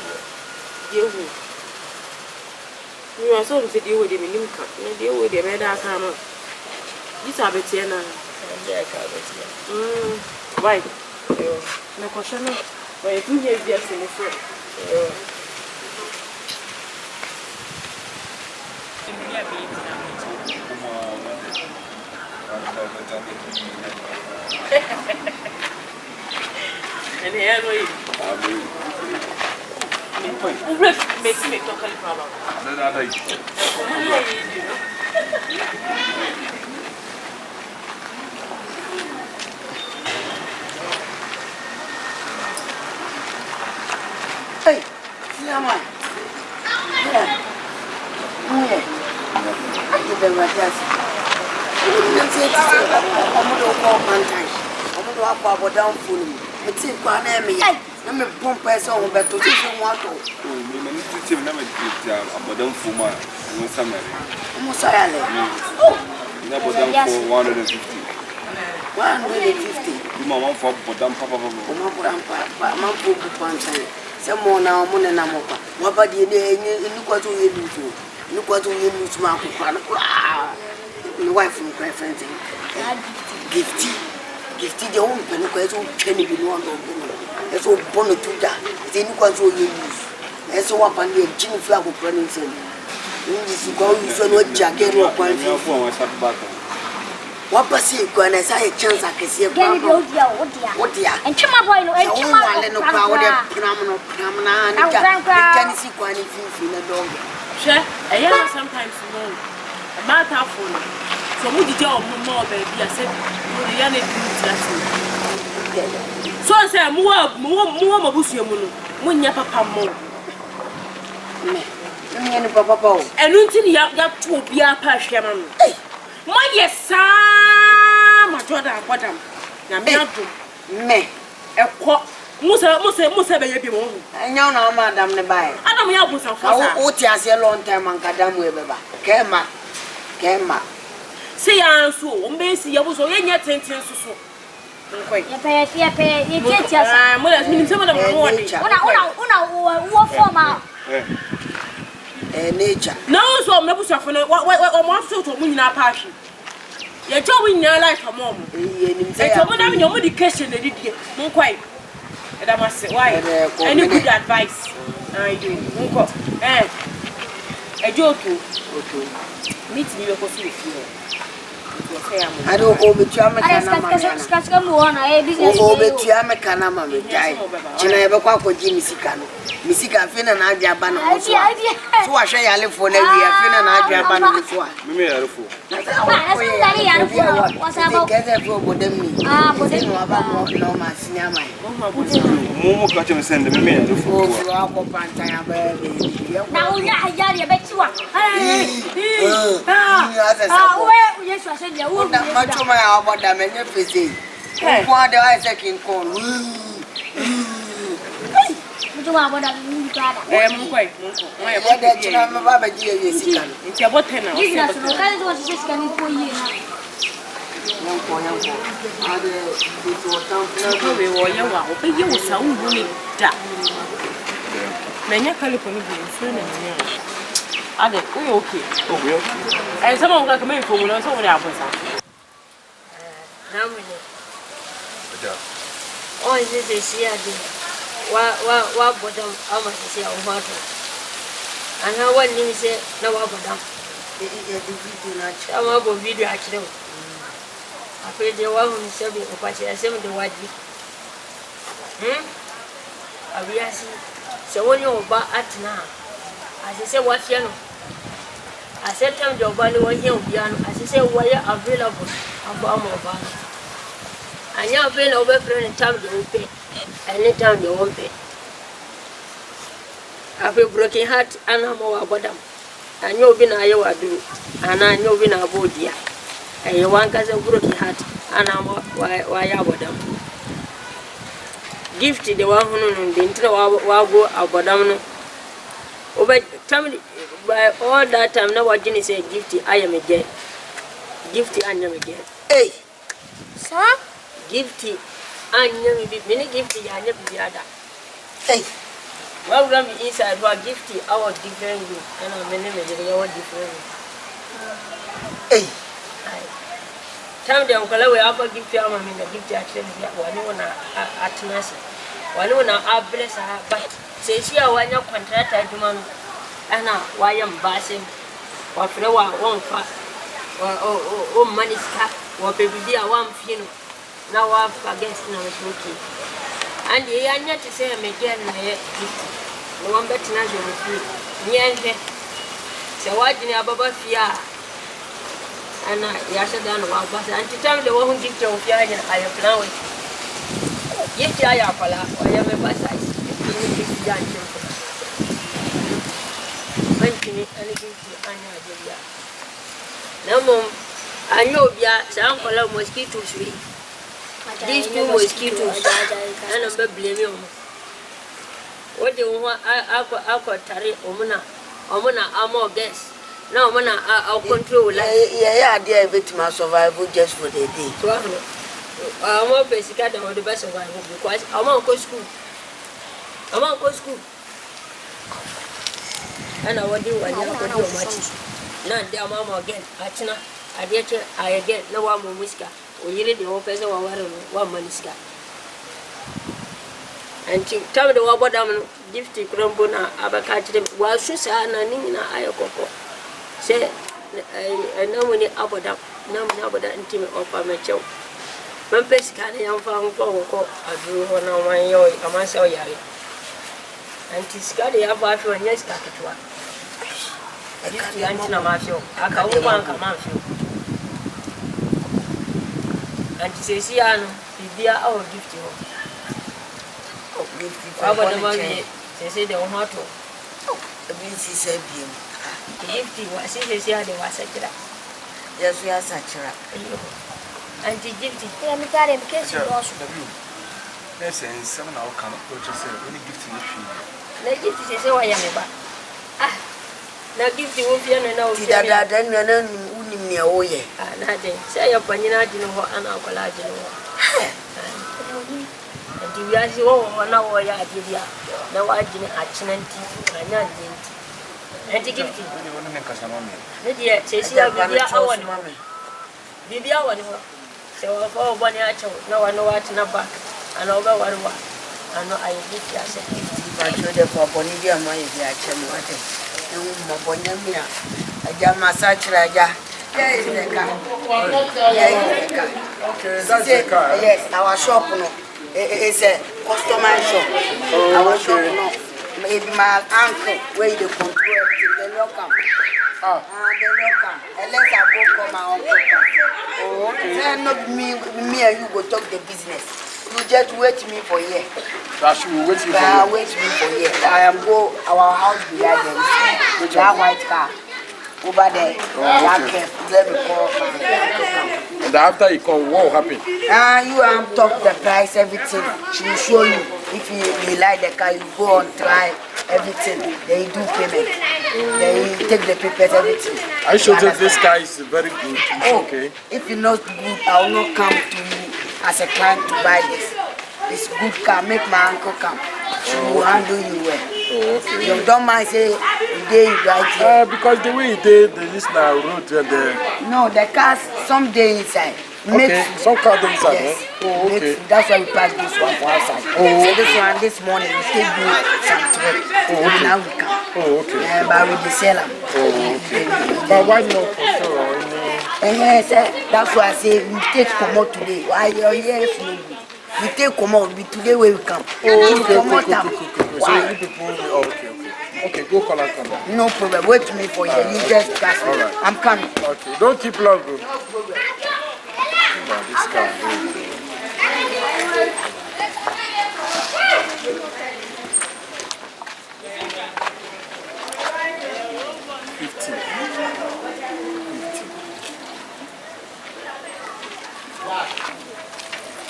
You are so to deal with him in Nimka, and deal with the red armor. These are Betiana. Why? No question. Why, if you have just in the front. And here makes me talk about hey, see how much? Yeah. I give them my gas. I'm going to call one time. I'm going to walk about down for me. It's in Panama. I'm a bomb person, but to teach you what to do. I'm for my summer. Almost I never done for 150. 150. You want for Podam Papa. Some more now, Monanamoka. What about the look what you do? Look what you lose, Marco. My wife from preferencing. Gifty the own penny can be one of that's all bonnet to that. They look what you use. And so up on the gin flag of pregnancy. If you go, you saw no jacket or point for what was it when I saw a chance I can see a baby? What dear? And Chima boy, no, and Chima, power, Pramana, can see quite in the dog. Sure, I am sometimes known. A matter for so would you job more, baby? I said, so I said, more Busiamun, when your papa more. And until you have to be a passion. My yes, my daughter, what am I? Me, a quack, Musa be mo. Anya na madam ne bai. Adam ya busa fosa. O ti ase long time an kadam we beba. Kema. See ya so, o mbe si ya buso ye nya tenten susu. Nkoi. Ye pe, ye tie asa. Mo la minim se mo da mo woni. Una wo forma. Nature. Na so me busa fo no, o mo aso to mo nyina pa ahwe. Ye to mo nyina life mo mo. Ye nim se. E to mo na me mo education na didie. Mo nkoi. E da ma se, why? Any good advice? I do. Nko. Ejoto. Meet me ko so feel. I don't obetua me kana ma. Ska mo na business. Obetua me kana ma me jai. China ebe kwa koji misika no. Misika fe na na adwa ba na so. So wa hwe yale fo na wi afe na na adwa ba na so a. Me yare fo. Na se ndari yare fo. Wasa ba. Keze fo bodem ni. Bodem wa ba mo no ma sinya mai. Mo ka che send me yare fo. O fro akọ panta ya ba be. Na unya hayari be tiwa. We Yesu ase dia wo. Da macho ma ya oboda menye feze. Ko ade wa ise king kon. Mutu ma boda ni kada. Mkoi. Mo ya boda china me ba ba ji ye sika. Nti abotena. Business no kale to se sika ni ko yi na. Yanko. Ade to tampo Ko we wo ye wa, o be ye wo sa wu ni da. Menya kale ko ni bi so na nya. Ade, we okay. Oh, we okay. Some of them come in for us over there. Oh, is it a sea? What bottom? How much is your water? And how one name say, no, what bottom? I'm about video actually. I feel the one who is serving a party. I said, the white. I will see. So when you're back at now, as I say, what's your I said, time your body was here, as I say, why available about my body. And you're paying over for any time you will pay, anytime you won't pay. I feel broken heart and I'm over bottom. And you've been a year do, and I know been a body. And you want us a broken heart, and I'm why I bottom. Gift the one who didn't know go about them. Over time, by all that time, now what Jenny said, gifty, I am again. Gifty, I am again. Hey, sir? Gifty, I never be many gifty, I never be other. Hey, well, run me inside, what gifty, our different you, and I'm many, our different. Hey, time the uncle, we have a gift, I'm in the gift actually, one at Nasa. One I bless her, but say she a one contract, I do man. Ana why am basing or flower one fat or money scar or baby dear one funeral. Now I've against no smoking. And the young to say I'm again no one better national food. Near so what in your baba fear? And I said down about but and to tell the one who gives your fear I am plowing. Yes, I am for I am a baptized. Anything to Anya. No more. I know some color mosquitoes. These two mosquitoes. And I'm blaming you. What do you want? I could tarry Omuna. I'm more guess. No, Mona, I'll control. Yeah, dear victim survival just for the day. I'm more basic at the best survival because I'm on school. I'm on school. And I want you and you go much. None, dear mamma again. Achina, I get you, I again, no one more whisker. Or you need the whole person or one maniska. And to tell me the wobble down, gifty crumbona, abacatch, while she's an anina ayoko. Say, I know when you abode up, no more than intimate of my chow. Memphis can't young found for a drew on my yoy, a master yard. And tis got the above when yes, capital. I can't answer my show. I can't come on. And to say, see, I know, be our gift you. Oh, gift you. About the money, they say they were hot. The means he said, the gift you was in the year they were such a. Yes, we are such a. And the gift, I'm carrying case. Listen, some now come up to say, only gift in the tree. The gift is a way I'm back. Ah, now gift you won't be an hour. Then unim near Oye. Ah, nothing. Say your panina, you know, and Uncle Lodge. And you are so one hour, I give you. Now I didn't action and tea, and not and to give you. Lydia says, you have a Bibi awa ni ho. Se wo fa obo ni acho na wa no wa tina back. And over one wa. And no I give you as a gift. I show them for boni bi ama ye bi ache mo ate. Ewu mo bonya mi a. Aja massage raja. Here is the car. Okay, that's the car. Yes, our shop no. It's a customer shop. Our shop no. Maybe my uncle where you control everything. They lock am. They lock am. Unless I go come my uncle come. Oh, okay. Then not me and you go talk the business. You just wait me for here. That she will wait you for here. Wait me for here. I am go our house behind them. That white car over there. Okay. Let me call my uncle. And after you come, what will happen? You talk the price, everything. She will show you. If you like the car, you go on try everything. Then you do payment. Then you take the papers, everything. I should say this car is very good. It's okay. If you're not good, I will not come to you as a client to buy this. It's good car. Make my uncle come. She will handle you well. Oh, okay. You don't mind say the day you right here. Because the way you did this now road and no, the cars some day inside. Okay, some car inside. Yes. Oh, okay. That's why we pack this one for outside. Oh, so this one this morning we take you some trip. Oh, okay. Now we come. Oh, okay. But we be sell them. Oh, okay. But why not for sure? Yes, that's why I say we take come out today. Why you're here? We take come out. We today where we come. Oh, okay. Come out. So you people, okay. Okay, go call and come back. No problem. Wait for me for you. You just pass me. Right. I'm coming. Okay, don't keep long. Bro. This car. 15.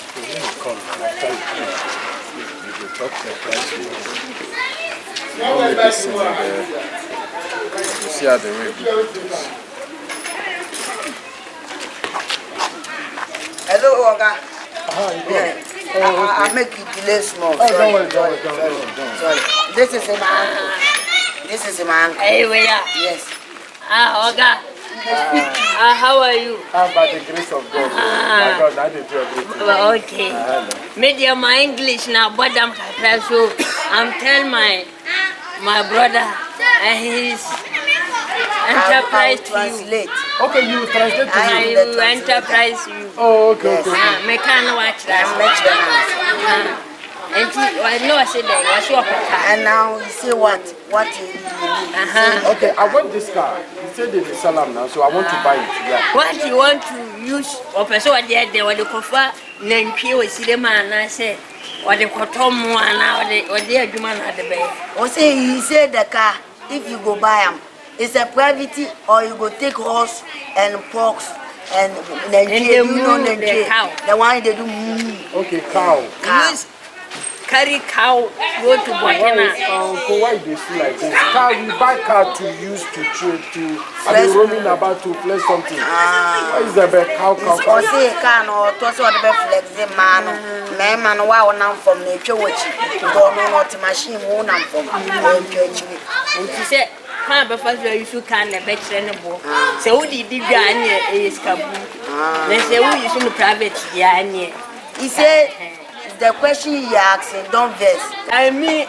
So when you come after you will talk the price. You see how the way it goes. Hello, Oga. Yeah. I'll make you delay small. Don't worry. Sorry. This is my uncle. This is my uncle. Hey, where? Yes. Oga. How are you? By the grace of God. My God, I did do everything. Okay. Media my English now, but I'm telling my brother and his enterprise to you. Okay, you translate to I will enterprise you. Oh, okay. Me can't watch that. And I know I said that. What's your car? And now you say what? What you need? Okay, I want this car. You said they sell them now, so I want to buy it. Yeah. What you want to use? Or person what they want to cover? Then we see the man. I say, what the cotton one now? What they are doing at the bay? Or say he said the car. If you go buy them, it's a private, or you go take horse and porks and then you know the cow. The one they do. Okay, cow. Carry cow, go to Botswana. Why they see like this? Car, we buy car to use to trade to. Are they roaming about to play something? Why is there a cow? Or say car no, to so the flexing man. Man, wow, now from the church. Don't know what machine won't am from. And she said, "Can't be first you should can the better anymore." So who did the guy is Kabu? They say, "Who you should private Yanni?" He said. The question you asking, don't vex. I mean,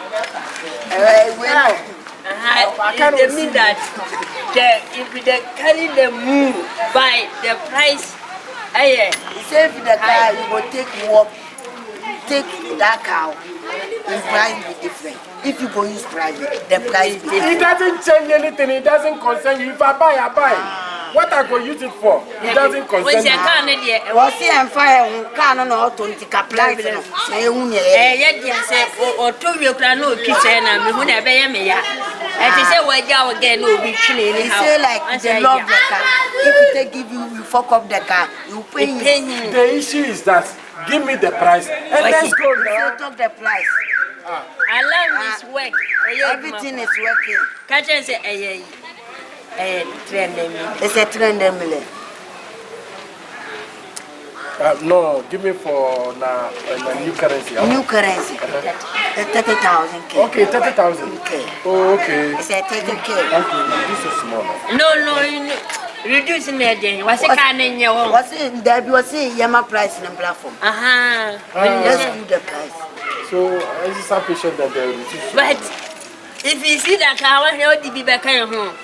it means that if they carry the move by the price, he said if the car you will take that cow, the price will be different. If you go use private, the price will be different. It doesn't change anything. It doesn't concern you. If I buy, I buy. What I go use it for? It doesn't concern me. What's the fire? Can't know to apply. Say, or 2 years, I know kitchen and we won't have me. And she said, why go again? No, be chilling. He say like they love the car. If they give you, you fuck up the car. You pay him. The issue is that Give me the price. And let's go now. Talk the price. Alarm is work. Everything is working. Catch and say, 300 million. It's a 300 million. No, give me for na new currency. New currency. 30,000. Okay, 30,000. Okay. Oh, okay. It's a 30K. Okay, this is small. No, reducing the day. What's it can in your home? What's it? There was a Yama price in the platform. Just do the price. So, is this sufficient that they will reduce? But if you see that car, I want to be back home.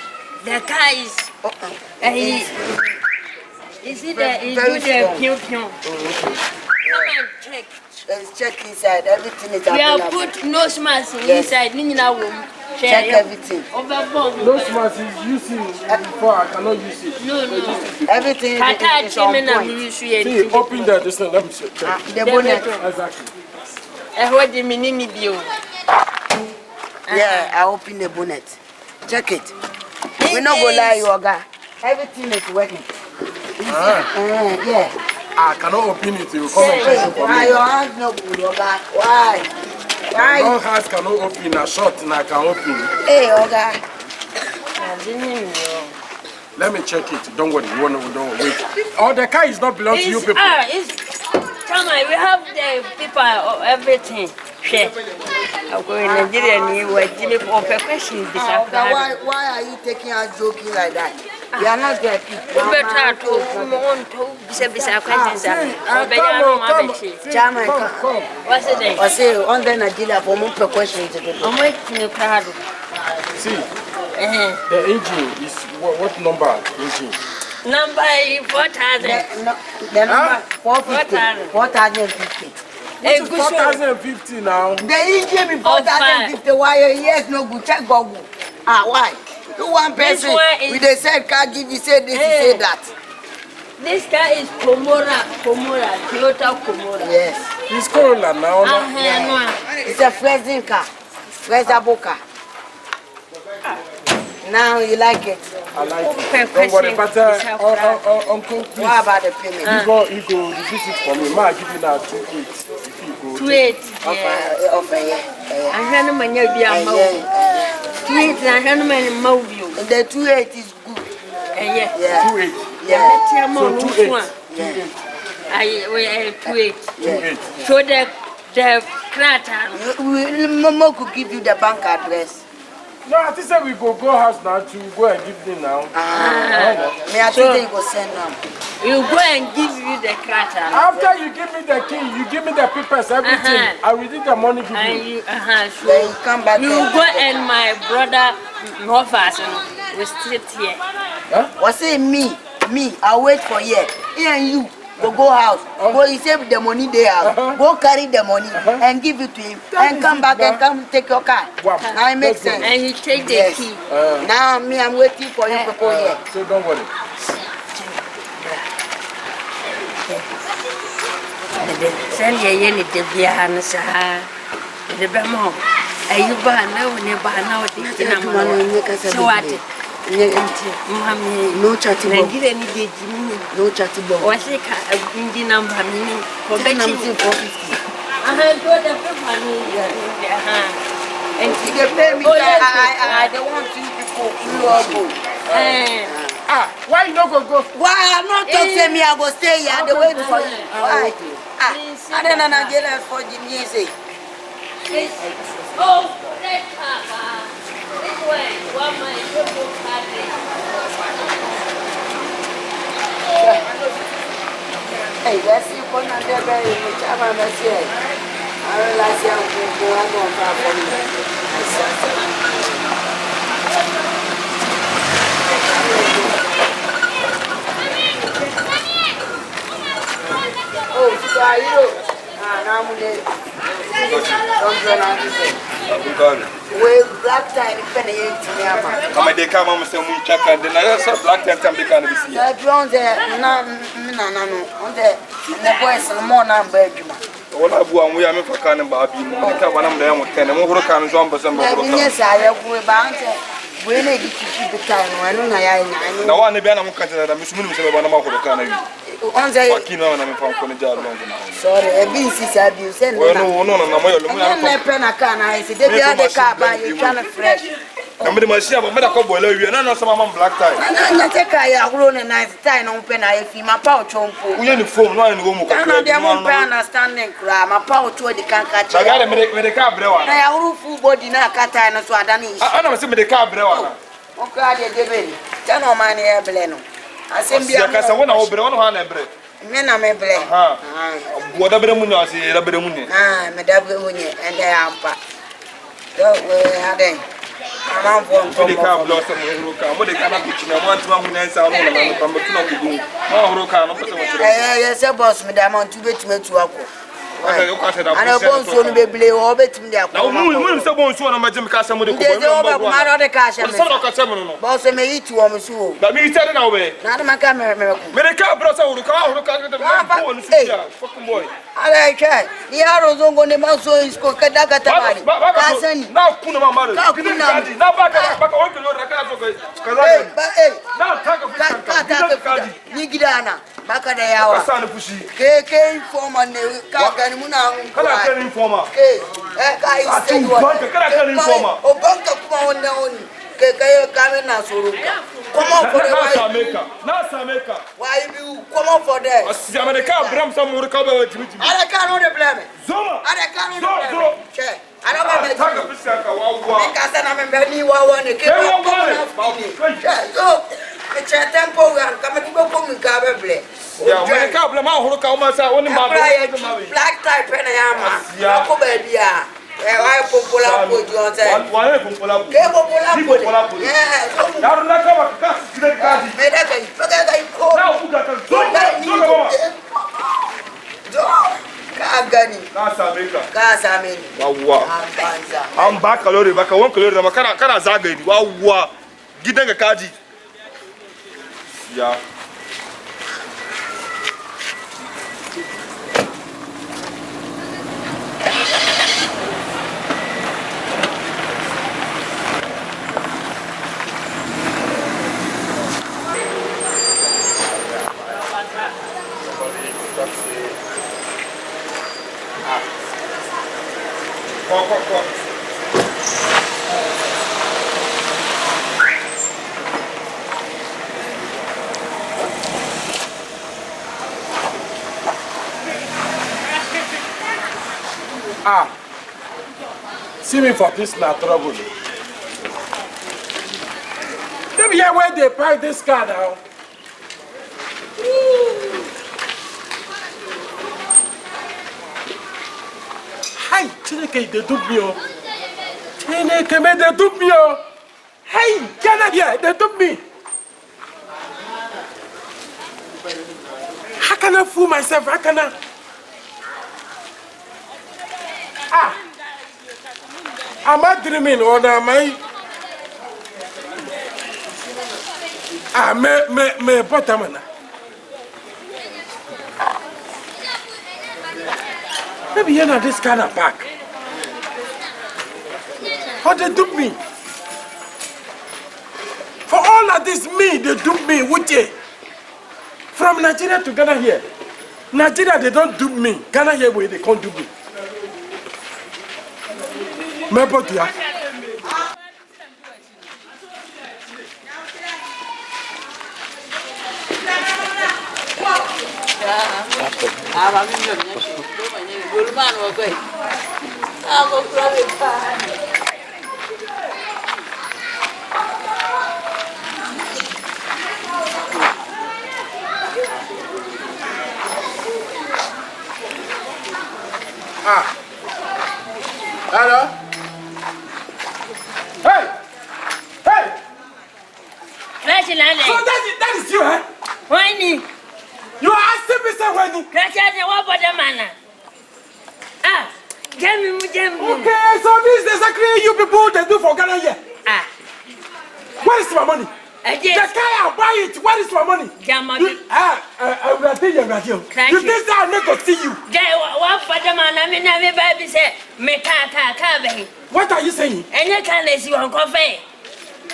The car is. Is it the pew? Come and check. Let's check inside. Everything is We have available. put nose mask inside. Check everything. No smart is using before I cannot use it. No. Everything is on point. See, open that. This one, let me check. The bonnet. Exactly. Yeah, I open the bonnet. Check it. We not go lie, Yoga. Everything is working. Yeah. I cannot open it. You come and check it for Why me. your hands no good, Yoga? Why? My hands cannot open. A short and I can open it. Hey, Yoga. Let me check it. Don't worry. Don't wait. Oh, the car is not belong to you people. Come on, we have the people, everything. Share. I'm going to Nigeria and you were giving for questions. Why are you taking us joking like that? You are not there. Come. What's it then? I say, on the Nigeria for more questions. I'm waiting to crowd. See, the engine is what number engine? Number 4,000. The number 450. 4,050. It's 4,050 now. The engine is 4,050. Why your ears no good? Check Google. Why? You one person with the said car give you say this, you say that. This car is Komora, Toyota Komora. Yes. It's Corolla now. It's a freezing car. Freezable car. Now you like it? I like it. Don't worry, but Uncle, please. What about the payment? You go reduce it for me. Ma, give you now 2.8. 2.8. Offer, yeah. I had no money to be a mouth. 2.8, I had no money to move you. The 2.8 is good. Yeah. 2.8. Yeah. So 2.8. I 2.8. 2.8. So the crater. Momo could give you the bank address. No, I think we go house now to go and give them now. Me, I think they go send them. You go and give you the crater. After you give me the key, you give me the papers, everything. I will do the money give you. So then you come back. You go and my brother Novas we sit here. Huh? What's it me? I'll wait for you. Here and you. Go house. Go, you save the money there. Go carry the money and give it to him. And come back and come take your car. Wow. Now it makes sense. And he take the key. Now me, I'm waiting for you people here. So don't worry. Send ye any the behind the Bamo. Are you bad now? Never know so what? No chatting. No chatting. What's it? The number meaning for betting 450. I had got the paper. And if you pay me, I don't want you people to go. Why you not go? Why I'm not talking me? I go stay here. They wait for you. Why? I don't know Nigeria for the music. Oh, that car. This way, one my people carry. Hey, let's see what I'm doing. Which I'm a message. I realize I'm going to for me. Oh, so are you? Now I'm going with black tie, penny to me. Come they come and say, check out the night, black tie, come they can't be seen. The drones there, no, on the boys and more number. All I want, we are for canning Barbie. I can't one of them with 10 and more can jump or something. Yes, I have we bound. We need to keep the time. I know I know. Now, one of them catches that I'm assuming one of the canary. On say fucking no na me fa ko ne ja long na. Sorry, e bi insisi abi o say no. No na mo yo lo mo ya. Na pe na car na say dey be the car ba you can fresh. Na me de machine ba me da ko boiler wi na so mama black tie. Na take car ya agro na nice tie no pe na e fi ma pa o chompo. Uye ni phone no ani go mu ka. Na dey mo pe understanding kra ma pa o cho di kan ka che. Na ga me de car brewa. Na ya agro full body na ka tie no so adani. Ana me se me de car brewa na. O ka dey dey be. Tell no man e ble no. Asem bia. Ya ka sa wona o bre wona ha na bre. Me na me ble. Ha. Bo da bre mu nya ase da bre mu ni. Ah, me da bre mu ni ende ampa. Do we aden. Amam fon ko. Me de car blow some horo ka. Mo de ka na pichi na mo antuma hu na nsa no na me pa mo tuna gugu. Mo horo ka no pese mo tire. Say boss me da man tu betime tu ako. Okay, you can say that. Ana bon so no beble o betime de ako. Na mo se bon so na ma jim ka sa mo de ko. Ma ro de ka sha me. So no ka sa mo no. Boss me yiti wo me so. Da mi tare na we. Na ma ka me ko. Me de ka bro sa horo ka de mo no su ya. Fucking boy. Ala ke. Ni aro zongo ne ma so isko ka daga tabari. Ka sani. Na kuna ma maro. Ka kuna. Na baka wonke lo da ka so ka za. Na taka fushi. Ni gidana. Baka da yawa. Ka sa ni fushi. Ke informer ne ka gani muna kala kan informer. Ka yi sai wa. Banka kala kan informer. O banka kuma wannan wani. Ke ka na soruka. Come on for the Na Sameka. Why you come on for that? Asi America Bram Samuru ka ba wajimi. Ara ka no de blame. Zoma. Ara ka no de blame. Zo. Che. Ara ba ba. Taka pisa ka wawa. Ka sa na me ni wawa ne ke ba. Che. Zo. Ke che tempo ga ka me ko ko mi ka be ble. Ya America Bram ma horo ka o ma sa woni ma black type na ya ma. Ko ba bia. Why popular food you want to say? Why popular food? Ke popular food. Ya na ka ka sile ka di. Me da ka ko. Na ku ka ka. Zo. Ka gani. Na Sameka. Ka sameni. Wawa. An ba kalori ba ka won kalori da kana zagaye wawa. Gidan ka kaji. Ya. See me for this na trouble. Let me hear where they park this car now. Hi, Chineke, they took me. Chineke, they took me. Hey, get here, they took me. How can I fool myself? How can I? Am I dreaming or am I? Me bottom. Maybe you're not this kind of back. How they took me? For all of this, they took me. Which from Nigeria to Ghana here. Nigeria, they don't do me. Ghana here, where they can't do me. Me botia. Hello? So that is you, eh? When you are asking me something. What about the man? Okay, so this is exactly you people they do for Ghana here. Where is my money? The guy I buy it. Where is my money? You think I'll never see you? What for the man? I mean, everybody say, what are you saying? And you can't see on coffee.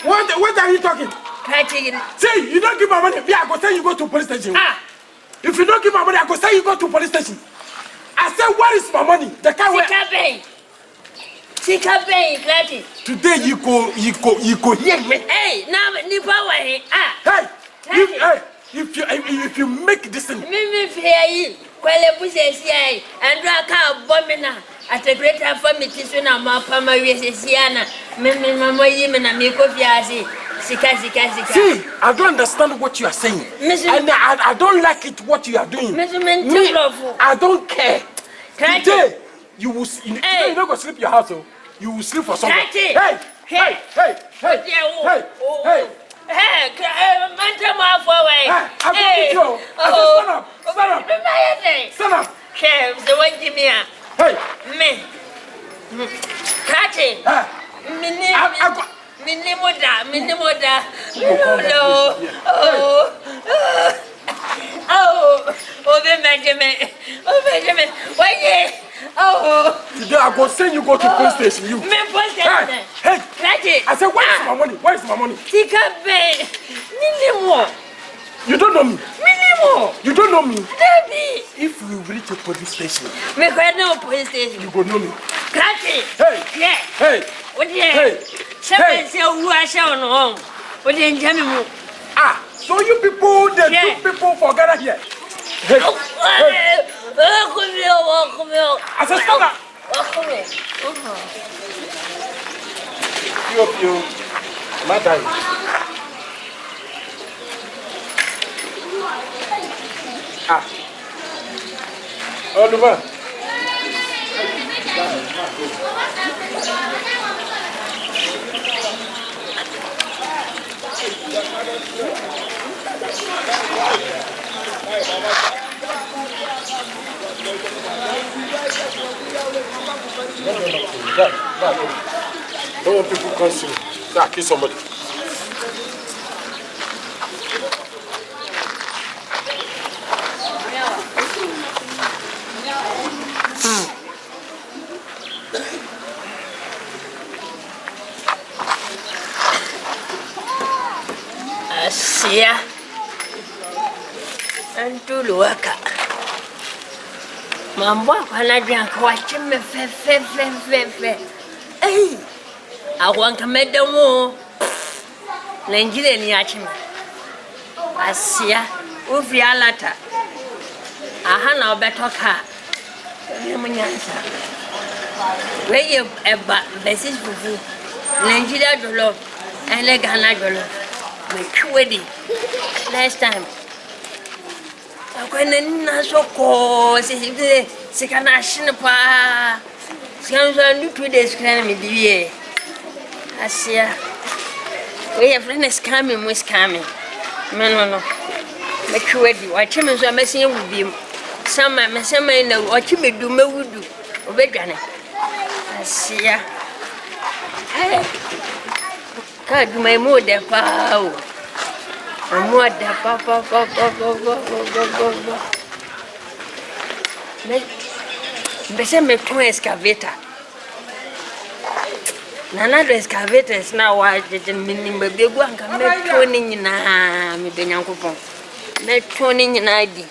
What are you talking? See, you don't give my money. I go tell you go to police station. If you don't give my money, I go say you go to police station. I said, where is my money? The car where? Sika pay, Clatty. Today you go here. Hey, now Nipa way. Hey, if you make this thing. Me fear you. Quelle bushes yay, and Raka Bomina at a greater family when I'm up on my Siana. Mamma Yemen and Miko Fiasi. Sika. See, I don't understand what you are saying. And I don't like it what you are doing. Me, I don't care. Today, you will today you're not going to sleep in your house. You will sleep for someone. Hey, stand up. The one give me a me. Catty. Minimoda. Benjamin. Why? Today I go send you go to police station. You. Hey, I said, where is my money? Tika pay. Minimo. You don't know me. Minimo. You don't know me. Debbie. If we reach a police station, me go no police station. You go know me. Catty. Hey. What yeah? Seven say who I shall know. What then Jammu? So you people, the two people for Ghana here. Hey. I said, stand up. You. Madam. Oliver. Don't want people to see me. Kill somebody. Asia Antuluaka Mambo Panajan watching me fe. Hey, I want to make them more Nigerian yachim. Asia Ufia Lata Ahana better car. Where you about message for Nigeria Dolo and a Ghana Dolo. Make wedding next time. When I so close, she can action pa. She can do 2 days. Can me be I see. We have friends coming, was coming. No. Make wedding. Watch him as I'm messing with him. Some in the watch me do me would do. Obey, I see. Hey. God, my mother, pow. My mother, papa. Bese me two excavator. Nana do excavators now. Why didn't mean me be go and come me tuning na me be nyankopon. Me tuning na di.